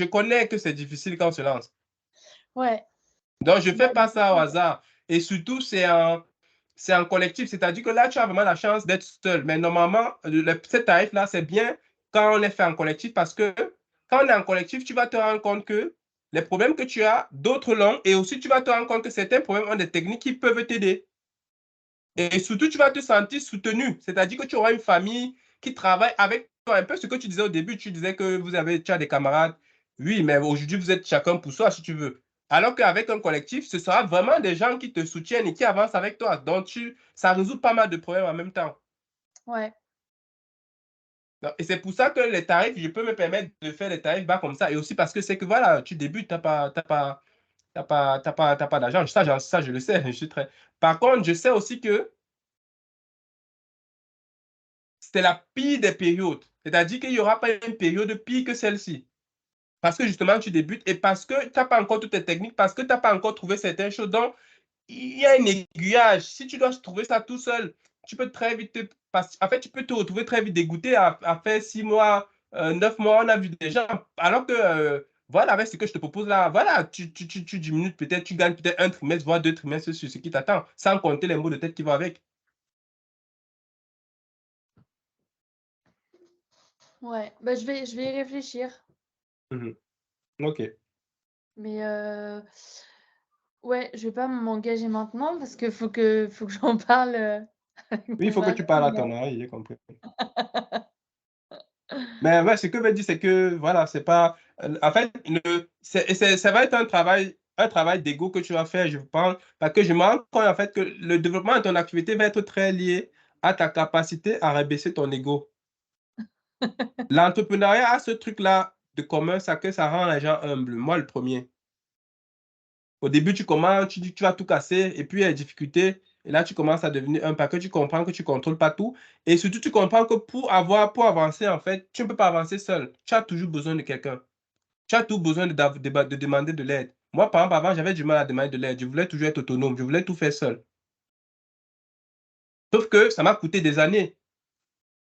connais que c'est difficile quand on se lance. Ouais. Donc, je ne Bah, fais pas ça au hasard. Et surtout, c'est un collectif. C'est-à-dire que là, tu as vraiment la chance d'être seul. Mais normalement, ce tarif-là, c'est bien quand on est fait en collectif parce que quand on est en collectif, tu vas te rendre compte que les problèmes que tu as, d'autres l'ont. Et aussi, tu vas te rendre compte que certains problèmes ont des techniques qui peuvent t'aider. Et surtout, tu vas te sentir soutenu. C'est-à-dire que tu auras une famille qui travaille avec toi. Un peu ce que tu disais au début, tu disais que tu as des camarades. Oui, mais aujourd'hui, vous êtes chacun pour soi, si tu veux. Alors qu'avec un collectif, ce sera vraiment des gens qui te soutiennent et qui avancent avec toi. Donc, ça résout pas mal de problèmes en même temps. ouais. Et c'est pour ça que les tarifs, je peux me permettre de faire des tarifs bas comme ça. Et aussi parce que c'est que voilà, tu débutes, t'as pas d'argent. Ça, je le sais. Je suis très... Par contre, je sais aussi que c'était la pire des périodes. C'est-à-dire qu'il n'y aura pas une période pire que celle-ci. Parce que justement, tu débutes et parce que tu n'as pas encore toutes tes techniques, parce que tu n'as pas encore trouvé certaines choses. Donc, il y a un aiguillage. Si tu dois trouver ça tout seul, tu peux très vite en fait, tu peux te retrouver très vite dégoûté à faire 6 mois, 9 mois, on a vu des gens. Alors que, voilà, avec ce que je te propose là, voilà, tu diminues peut-être, tu gagnes peut-être un trimestre, voire 2 trimestres sur ce qui t'attend, sans compter les mots de tête qui vont avec. Ouais. Bah, je vais y réfléchir. Mhm. OK. Mais ouais, je vais pas m'engager maintenant parce que faut que j'en parle avec Oui, il mon faut que mari. tu parles à ton mari, j'ai compris. Mais ouais, ce que je veux dire, c'est que voilà, c'est pas. En fait, ça va être un travail d'ego que tu vas faire, je pense, parce que je me rends compte en fait que le développement de ton activité va être très lié à ta capacité à rabaisser ton ego. L'entrepreneuriat a ce truc-là de commun, ça que ça rend les gens humbles. Moi, le premier. Au début, tu commences, tu dis que tu vas tout casser, et puis il y a des difficultés, et là, tu commences à devenir un parce que tu comprends que tu ne contrôles pas tout, et surtout, tu comprends que pour avancer, en fait, tu ne peux pas avancer seul. Tu as toujours besoin de quelqu'un. Tu as toujours besoin de demander de l'aide. Moi, par exemple, avant, j'avais du mal à demander de l'aide. Je voulais toujours être autonome, je voulais tout faire seul. Sauf que ça m'a coûté des années.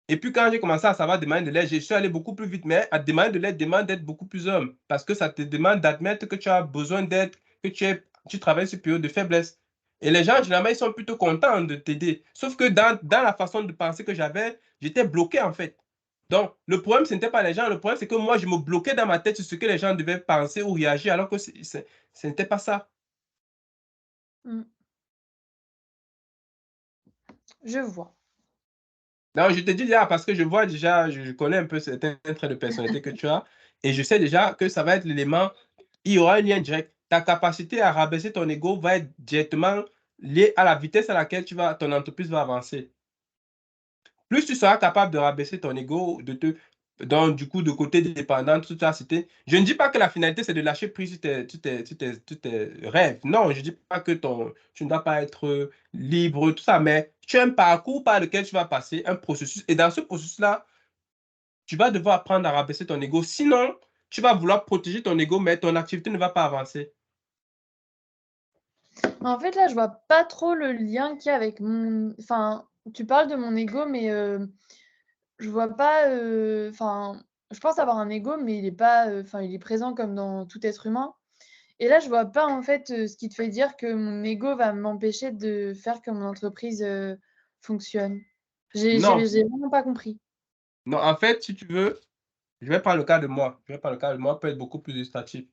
Et puis quand j'ai commencé à savoir demander de l'aide, je suis allé beaucoup plus vite. Mais à demander de l'aide demande d'être beaucoup plus homme. Parce que ça te demande d'admettre que tu as besoin d'aide, que tu travailles sur période de faiblesse. Et les gens, généralement, ils sont plutôt contents de t'aider. Sauf que dans la façon de penser que j'avais, j'étais bloqué en fait. Donc, le problème, ce n'était pas les gens. Le problème, c'est que moi, je me bloquais dans ma tête sur ce que les gens devaient penser ou réagir, alors que ce n'était pas ça. Mmh. Je vois. Non, je te dis déjà parce que je vois déjà, je connais un peu certains traits de personnalité que tu as et je sais déjà que ça va être l'élément, il y aura un lien direct. Ta capacité à rabaisser ton ego va être directement liée à la vitesse à laquelle ton entreprise va avancer. Plus tu seras capable de rabaisser ton ego, donc du coup, de côté dépendant, tout ça, je ne dis pas que la finalité, c'est de lâcher prise sur tes rêves. Non, je ne dis pas que tu ne dois pas être libre, tout ça, mais tu as un parcours par lequel tu vas passer, un processus. Et dans ce processus-là, tu vas devoir apprendre à rabaisser ton ego. Sinon, tu vas vouloir protéger ton ego, mais ton activité ne va pas avancer. En fait, là, je vois pas trop le lien qu'il y a avec mon enfin, tu parles de mon ego, mais je vois pas, enfin, je pense avoir un ego, mais il est pas, enfin, il est présent comme dans tout être humain et là, je vois pas, en fait, ce qui te fait dire que mon ego va m'empêcher de faire que mon entreprise, fonctionne. Non, J'ai vraiment pas compris. non, en fait, si tu veux, je vais prendre le cas de moi. Je vais prendre le cas de moi, peut être beaucoup plus illustratif.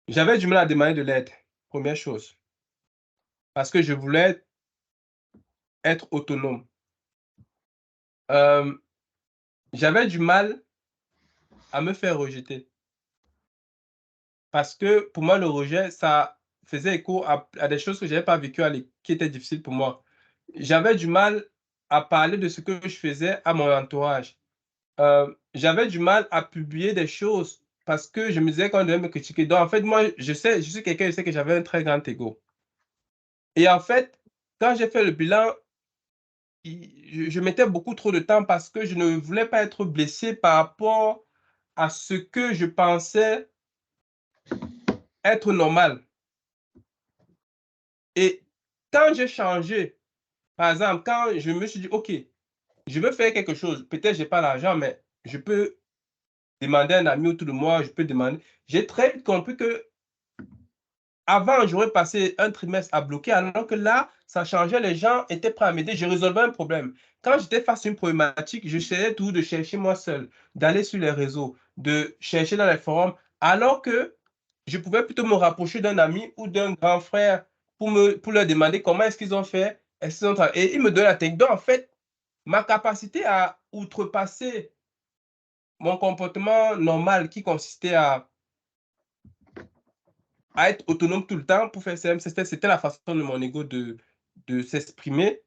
J'avais du mal à demander de l'aide, première chose, parce que je voulais être autonome. Euh, J'avais du mal à me faire rejeter, parce que pour moi, le rejet, ça faisait écho à des choses que je n'avais pas vécues, qui étaient difficiles pour moi. J'avais du mal à parler de ce que je faisais à mon entourage. J'avais du mal à publier des choses parce que je me disais qu'on devait me critiquer. Donc, en fait, moi, je suis quelqu'un, je sais que j'avais un très grand ego. Et en fait, quand j'ai fait le bilan, je mettais beaucoup trop de temps parce que je ne voulais pas être blessé par rapport à ce que je pensais être normal. Et quand j'ai changé, par exemple, quand je me suis dit, OK, je veux faire quelque chose, peut-être je n'ai pas l'argent, mais je peux demander à un ami autour de moi, je peux demander. J'ai très vite compris que avant, j'aurais passé un trimestre à bloquer, alors que là, ça changeait, les gens étaient prêts à m'aider, je résolvais un problème. Quand j'étais face à une problématique, je j'essayais toujours de chercher moi seul, d'aller sur les réseaux, de chercher dans les forums, alors que je pouvais plutôt me rapprocher d'un ami ou d'un grand frère pour leur demander comment est-ce qu'ils ont fait, et ils me donnent la technique. Donc, en fait, ma capacité à outrepasser mon comportement normal qui consistait à être autonome tout le temps pour faire CM, c'était la façon de mon ego de s'exprimer,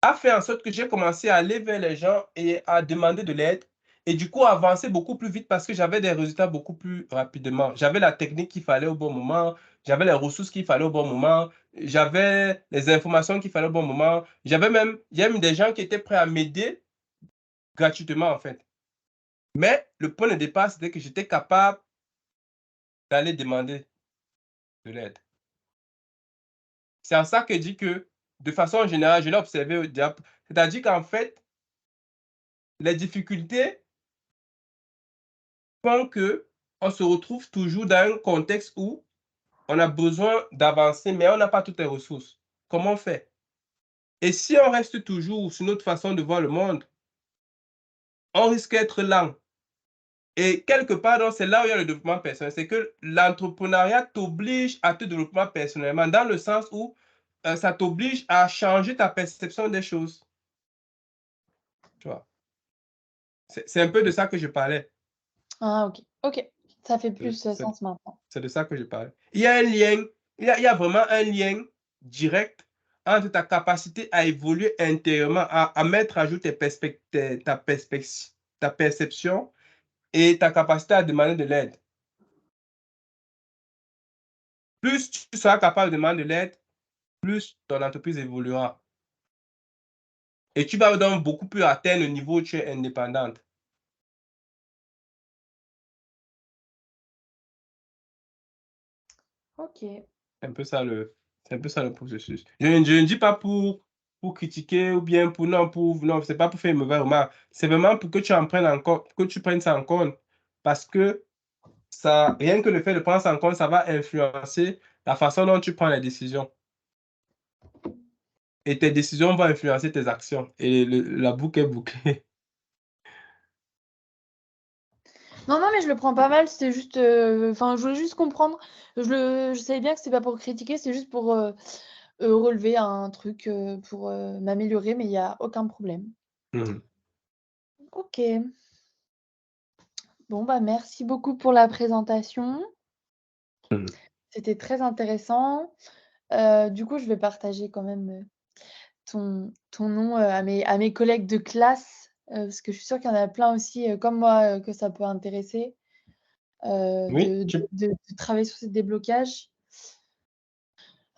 a fait en sorte que j'ai commencé à aller vers les gens et à demander de l'aide. Et du coup, avancer beaucoup plus vite parce que j'avais des résultats beaucoup plus rapidement. J'avais la technique qu'il fallait au bon moment, j'avais les ressources qu'il fallait au bon moment, j'avais les informations qu'il fallait au bon moment. Il y a même des gens qui étaient prêts à m'aider gratuitement, en fait. Mais le point de départ, c'était que j'étais capable d'aller demander de l'aide. C'est en ça que je dis que, de façon générale, je l'ai observé au diable. C'est-à-dire qu'en fait, les difficultés font qu'on se retrouve toujours dans un contexte où on a besoin d'avancer, mais on n'a pas toutes les ressources. Comment on fait? Et si on reste toujours sur notre façon de voir le monde, on risque d'être lent. Et quelque part, donc, c'est là où il y a le développement personnel. C'est que l'entrepreneuriat t'oblige à te développer personnellement, dans le sens où ça t'oblige à changer ta perception des choses. Tu vois? C'est un peu de ça que je parlais. Ah OK. OK, ça fait plus, C'est sens maintenant. c'est de ça que je parlais. Il y a un lien, il y a vraiment un lien direct entre ta capacité à évoluer intérieurement, à mettre à jour ta perception et ta capacité à demander de l'aide. Plus tu seras capable de demander de l'aide, plus ton entreprise évoluera. Et tu vas donc beaucoup plus atteindre le niveau où tu es indépendante. OK. C'est un peu ça c'est un peu ça le processus. Je ne dis pas pour critiquer ou bien pour non, c'est pas pour faire une mauvaise remarque. C'est vraiment pour que tu en prennes en compte, que tu prennes ça en compte. Parce que ça, rien que le fait de prendre ça en compte, ça va influencer la façon dont tu prends les décisions. Et tes décisions vont influencer tes actions. Et la boucle est bouclée. Non, non, mais je le prends pas mal, c'était juste, enfin, je voulais juste comprendre. Je savais bien que c'était pas pour critiquer, c'est juste pour, relever un truc, pour, m'améliorer, mais il y a aucun problème. Mmh. OK. Bon, bah, merci beaucoup pour la présentation. Mmh. C'était très intéressant. Du coup, je vais partager quand même, ton nom, à mes collègues de classe, parce que je suis sûre qu'il y en a plein aussi, comme moi, que ça peut intéresser, Oui, de travailler sur ces déblocages.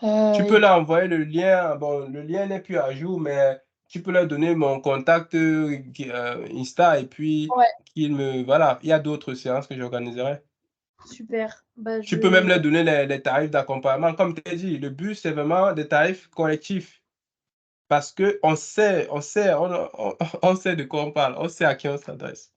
tu peux Et leur envoyer le lien. Bon, le lien n'est plus à jour, mais tu peux leur donner mon contact Insta et puis ouais, voilà, il y a d'autres séances que j'organiserai. super. Bah, Tu peux même je leur donner les tarifs d'accompagnement. Comme tu as dit, le but, c'est vraiment des tarifs collectifs parce on sait de quoi on parle, on sait à qui on s'adresse.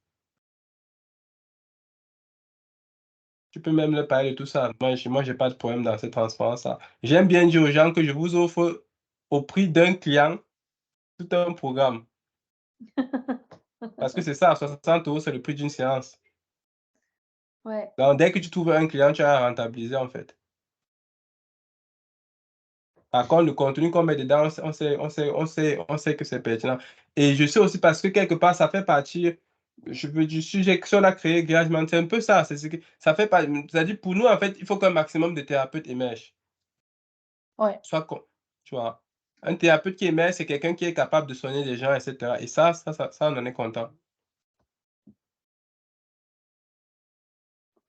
Tu peux même leur parler de tout ça. Moi, j'ai pas de problème dans cette transparence-là. J'aime bien dire aux gens que je vous offre au prix d'un client tout un programme. Parce que c'est ça, 60 €, c'est le prix d'une séance. ouais, Donc, dès que tu trouves un client, tu as rentabilisé, en fait. Par contre, le contenu qu'on met dedans, on sait que c'est pertinent. Et je sais aussi parce que quelque part, ça fait partie, je veux, du sujet que on a créé, Garagement. C'est un peu ça. C'est ce que ça fait pas. C'est-à-dire, pour nous, en fait, il faut qu'un maximum de thérapeutes émergent. ouais. Soit, tu vois, un thérapeute qui émerge, c'est quelqu'un qui est capable de soigner les gens, etc. Et ça, on en est content.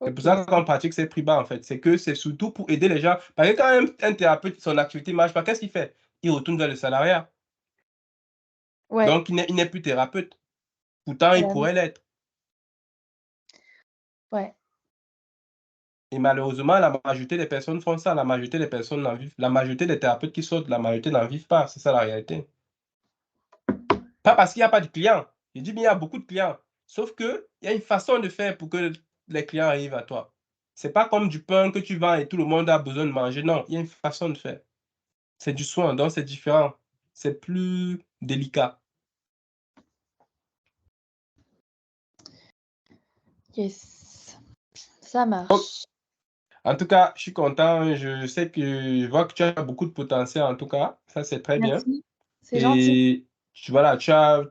C'est pour OK. ça qu'on pratique ces prix bas, en fait. C'est que c'est surtout pour aider les gens. Parce que quand un thérapeute, son activité ne marche pas, qu'est-ce qu'il fait? Il retourne vers le salariat. Ouais, Donc, il n'est plus thérapeute. Pourtant, il bah, oui, pourrait l'être. ouais. Et malheureusement, la majorité des personnes font ça. La majorité des personnes n'en vivent. La majorité des thérapeutes qui sortent, la majorité n'en vivent pas. C'est ça la réalité. Pas parce qu'il n'y a pas de clients. Je dis bien, il y a beaucoup de clients. Sauf qu'il y a une façon de faire pour que les clients arrivent à toi. C'est pas comme du pain que tu vends et tout le monde a besoin de manger. Non, il y a une façon de faire. C'est du soin, donc c'est différent. C'est plus délicat. Yes, ça Oh, marche. en tout cas, je suis content. Je sais que je vois que tu as beaucoup de potentiel en tout cas. Ça, c'est très bien. Merci, c'est gentil. Et voilà, tu as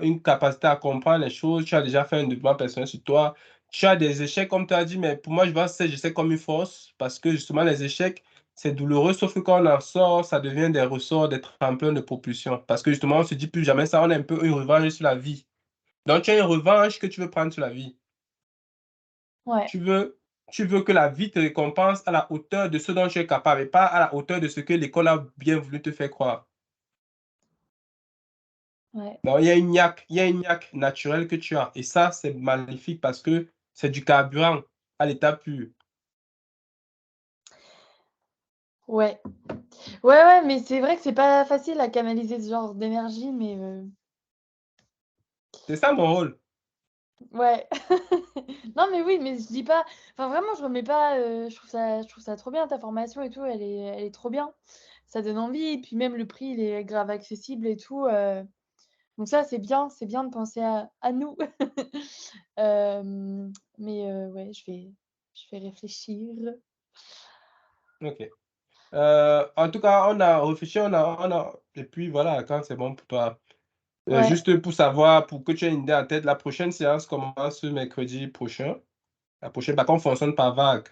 une capacité à comprendre les choses. Tu as déjà fait un développement personnel sur toi. Tu as des échecs, comme tu as dit, mais pour moi, je vois ces échecs comme une force parce que justement, les échecs, c'est douloureux, sauf que quand on en sort, ça devient des ressorts, des tremplins de propulsion. Parce que justement, on se dit plus jamais ça, on a un peu une revanche sur la vie. Donc, tu as une revanche que tu veux prendre sur la vie. Ouais, Tu veux, tu veux que la vie te récompense à la hauteur de ce dont tu es capable et pas à la hauteur de ce que l'école a bien voulu te faire croire. ouais. Donc, il y a une niaque naturelle que tu as. Et ça, c'est magnifique parce que c'est du carburant à l'état pur. Ouais. Ouais, ouais, mais c'est vrai que c'est pas facile à canaliser ce genre d'énergie, mais C'est ça mon rôle. ouais. Non, mais oui, mais je dis pas enfin vraiment, je remets pas, je trouve ça trop bien ta formation et tout, elle est trop bien. Ça donne envie et puis même le prix, il est grave accessible et tout, donc ça, c'est bien de penser à nous. Mais ouais, je vais réfléchir. OK. En tout cas, on a réfléchi, et puis voilà, quand c'est bon pour toi. Ouais. Juste pour savoir, pour que tu aies une idée en tête, la prochaine séance commence ce mercredi prochain. La prochaine, par contre, on fonctionne par vague.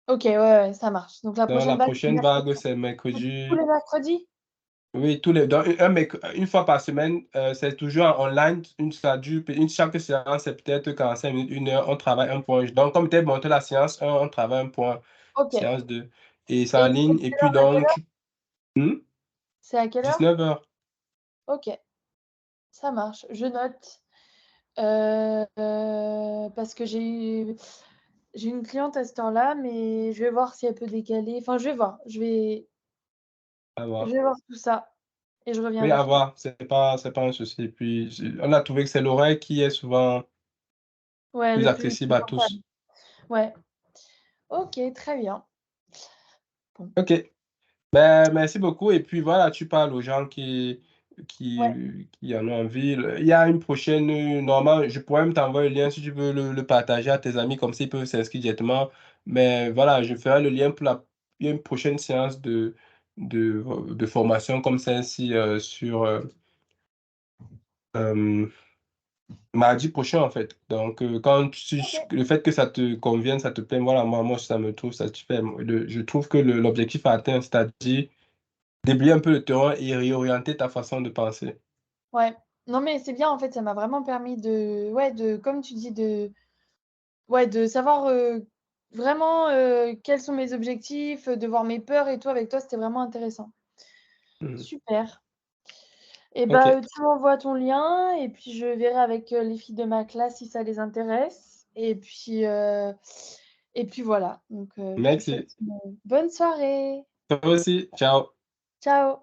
OK, ouais, ouais, ça marche. Donc la Donc, la prochaine vague, c'est prochaine mercredi. vague, c'est C'est tous les mercredi. mercredis? Oui, tous les donc une fois par semaine, c'est toujours en online, chaque séance, c'est peut-être 45 minutes, 1 heure, on travaille un point. Donc comme tu as monté la séance 1, on travaille un point, OK. séance 2 et c'est en Et c'est de ligne et quelle puis heure à quelle donc heure? mmh? C'est à quelle heure? 19 heures. OK, ça marche, je note. Parce que j'ai une cliente à cette heure-là, mais je vais voir si elle peut décaler. Enfin, je vais voir. À Je voir. vais voir tout ça et je reviens Oui, à vers toi. voir, c'est pas un souci et puis on a trouvé que c'est l'horaire qui est souvent Ouais, plus le plus accessible à confortable. tous. Ouais. OK, très bien. Bon. OK. Ben, merci beaucoup. Et puis voilà, tu parles aux gens Ouais, qui en ont envie. Il y a une prochaine, normalement, je pourrais même t'envoyer le lien si tu veux le partager à tes amis, comme ça ils peuvent s'inscrire directement. Mais voilà, je ferai le lien pour il y a une prochaine séance de formation comme celle-ci sur euh, mardi prochain en fait. Donc, OK. le fait que ça te convienne, ça te plaît, voilà, moi ça me trouve satisfait. Je trouve que l'objectif est atteint, c'est-à-dire déblayer un peu le terrain et réorienter ta façon de penser. Ouais. Non, mais c'est bien, en fait, ça m'a vraiment permis de ouais, de comme tu dis, ouais, de savoir, vraiment, quels sont mes objectifs, de voir mes peurs et tout avec toi, c'était vraiment intéressant. Mmh. Super. Et OK, bah, tu m'envoies ton lien et puis je verrai avec, les filles de ma classe si ça les intéresse et puis voilà. Donc, je te souhaite merci. une bonne soirée. Toi aussi, ciao. Ciao.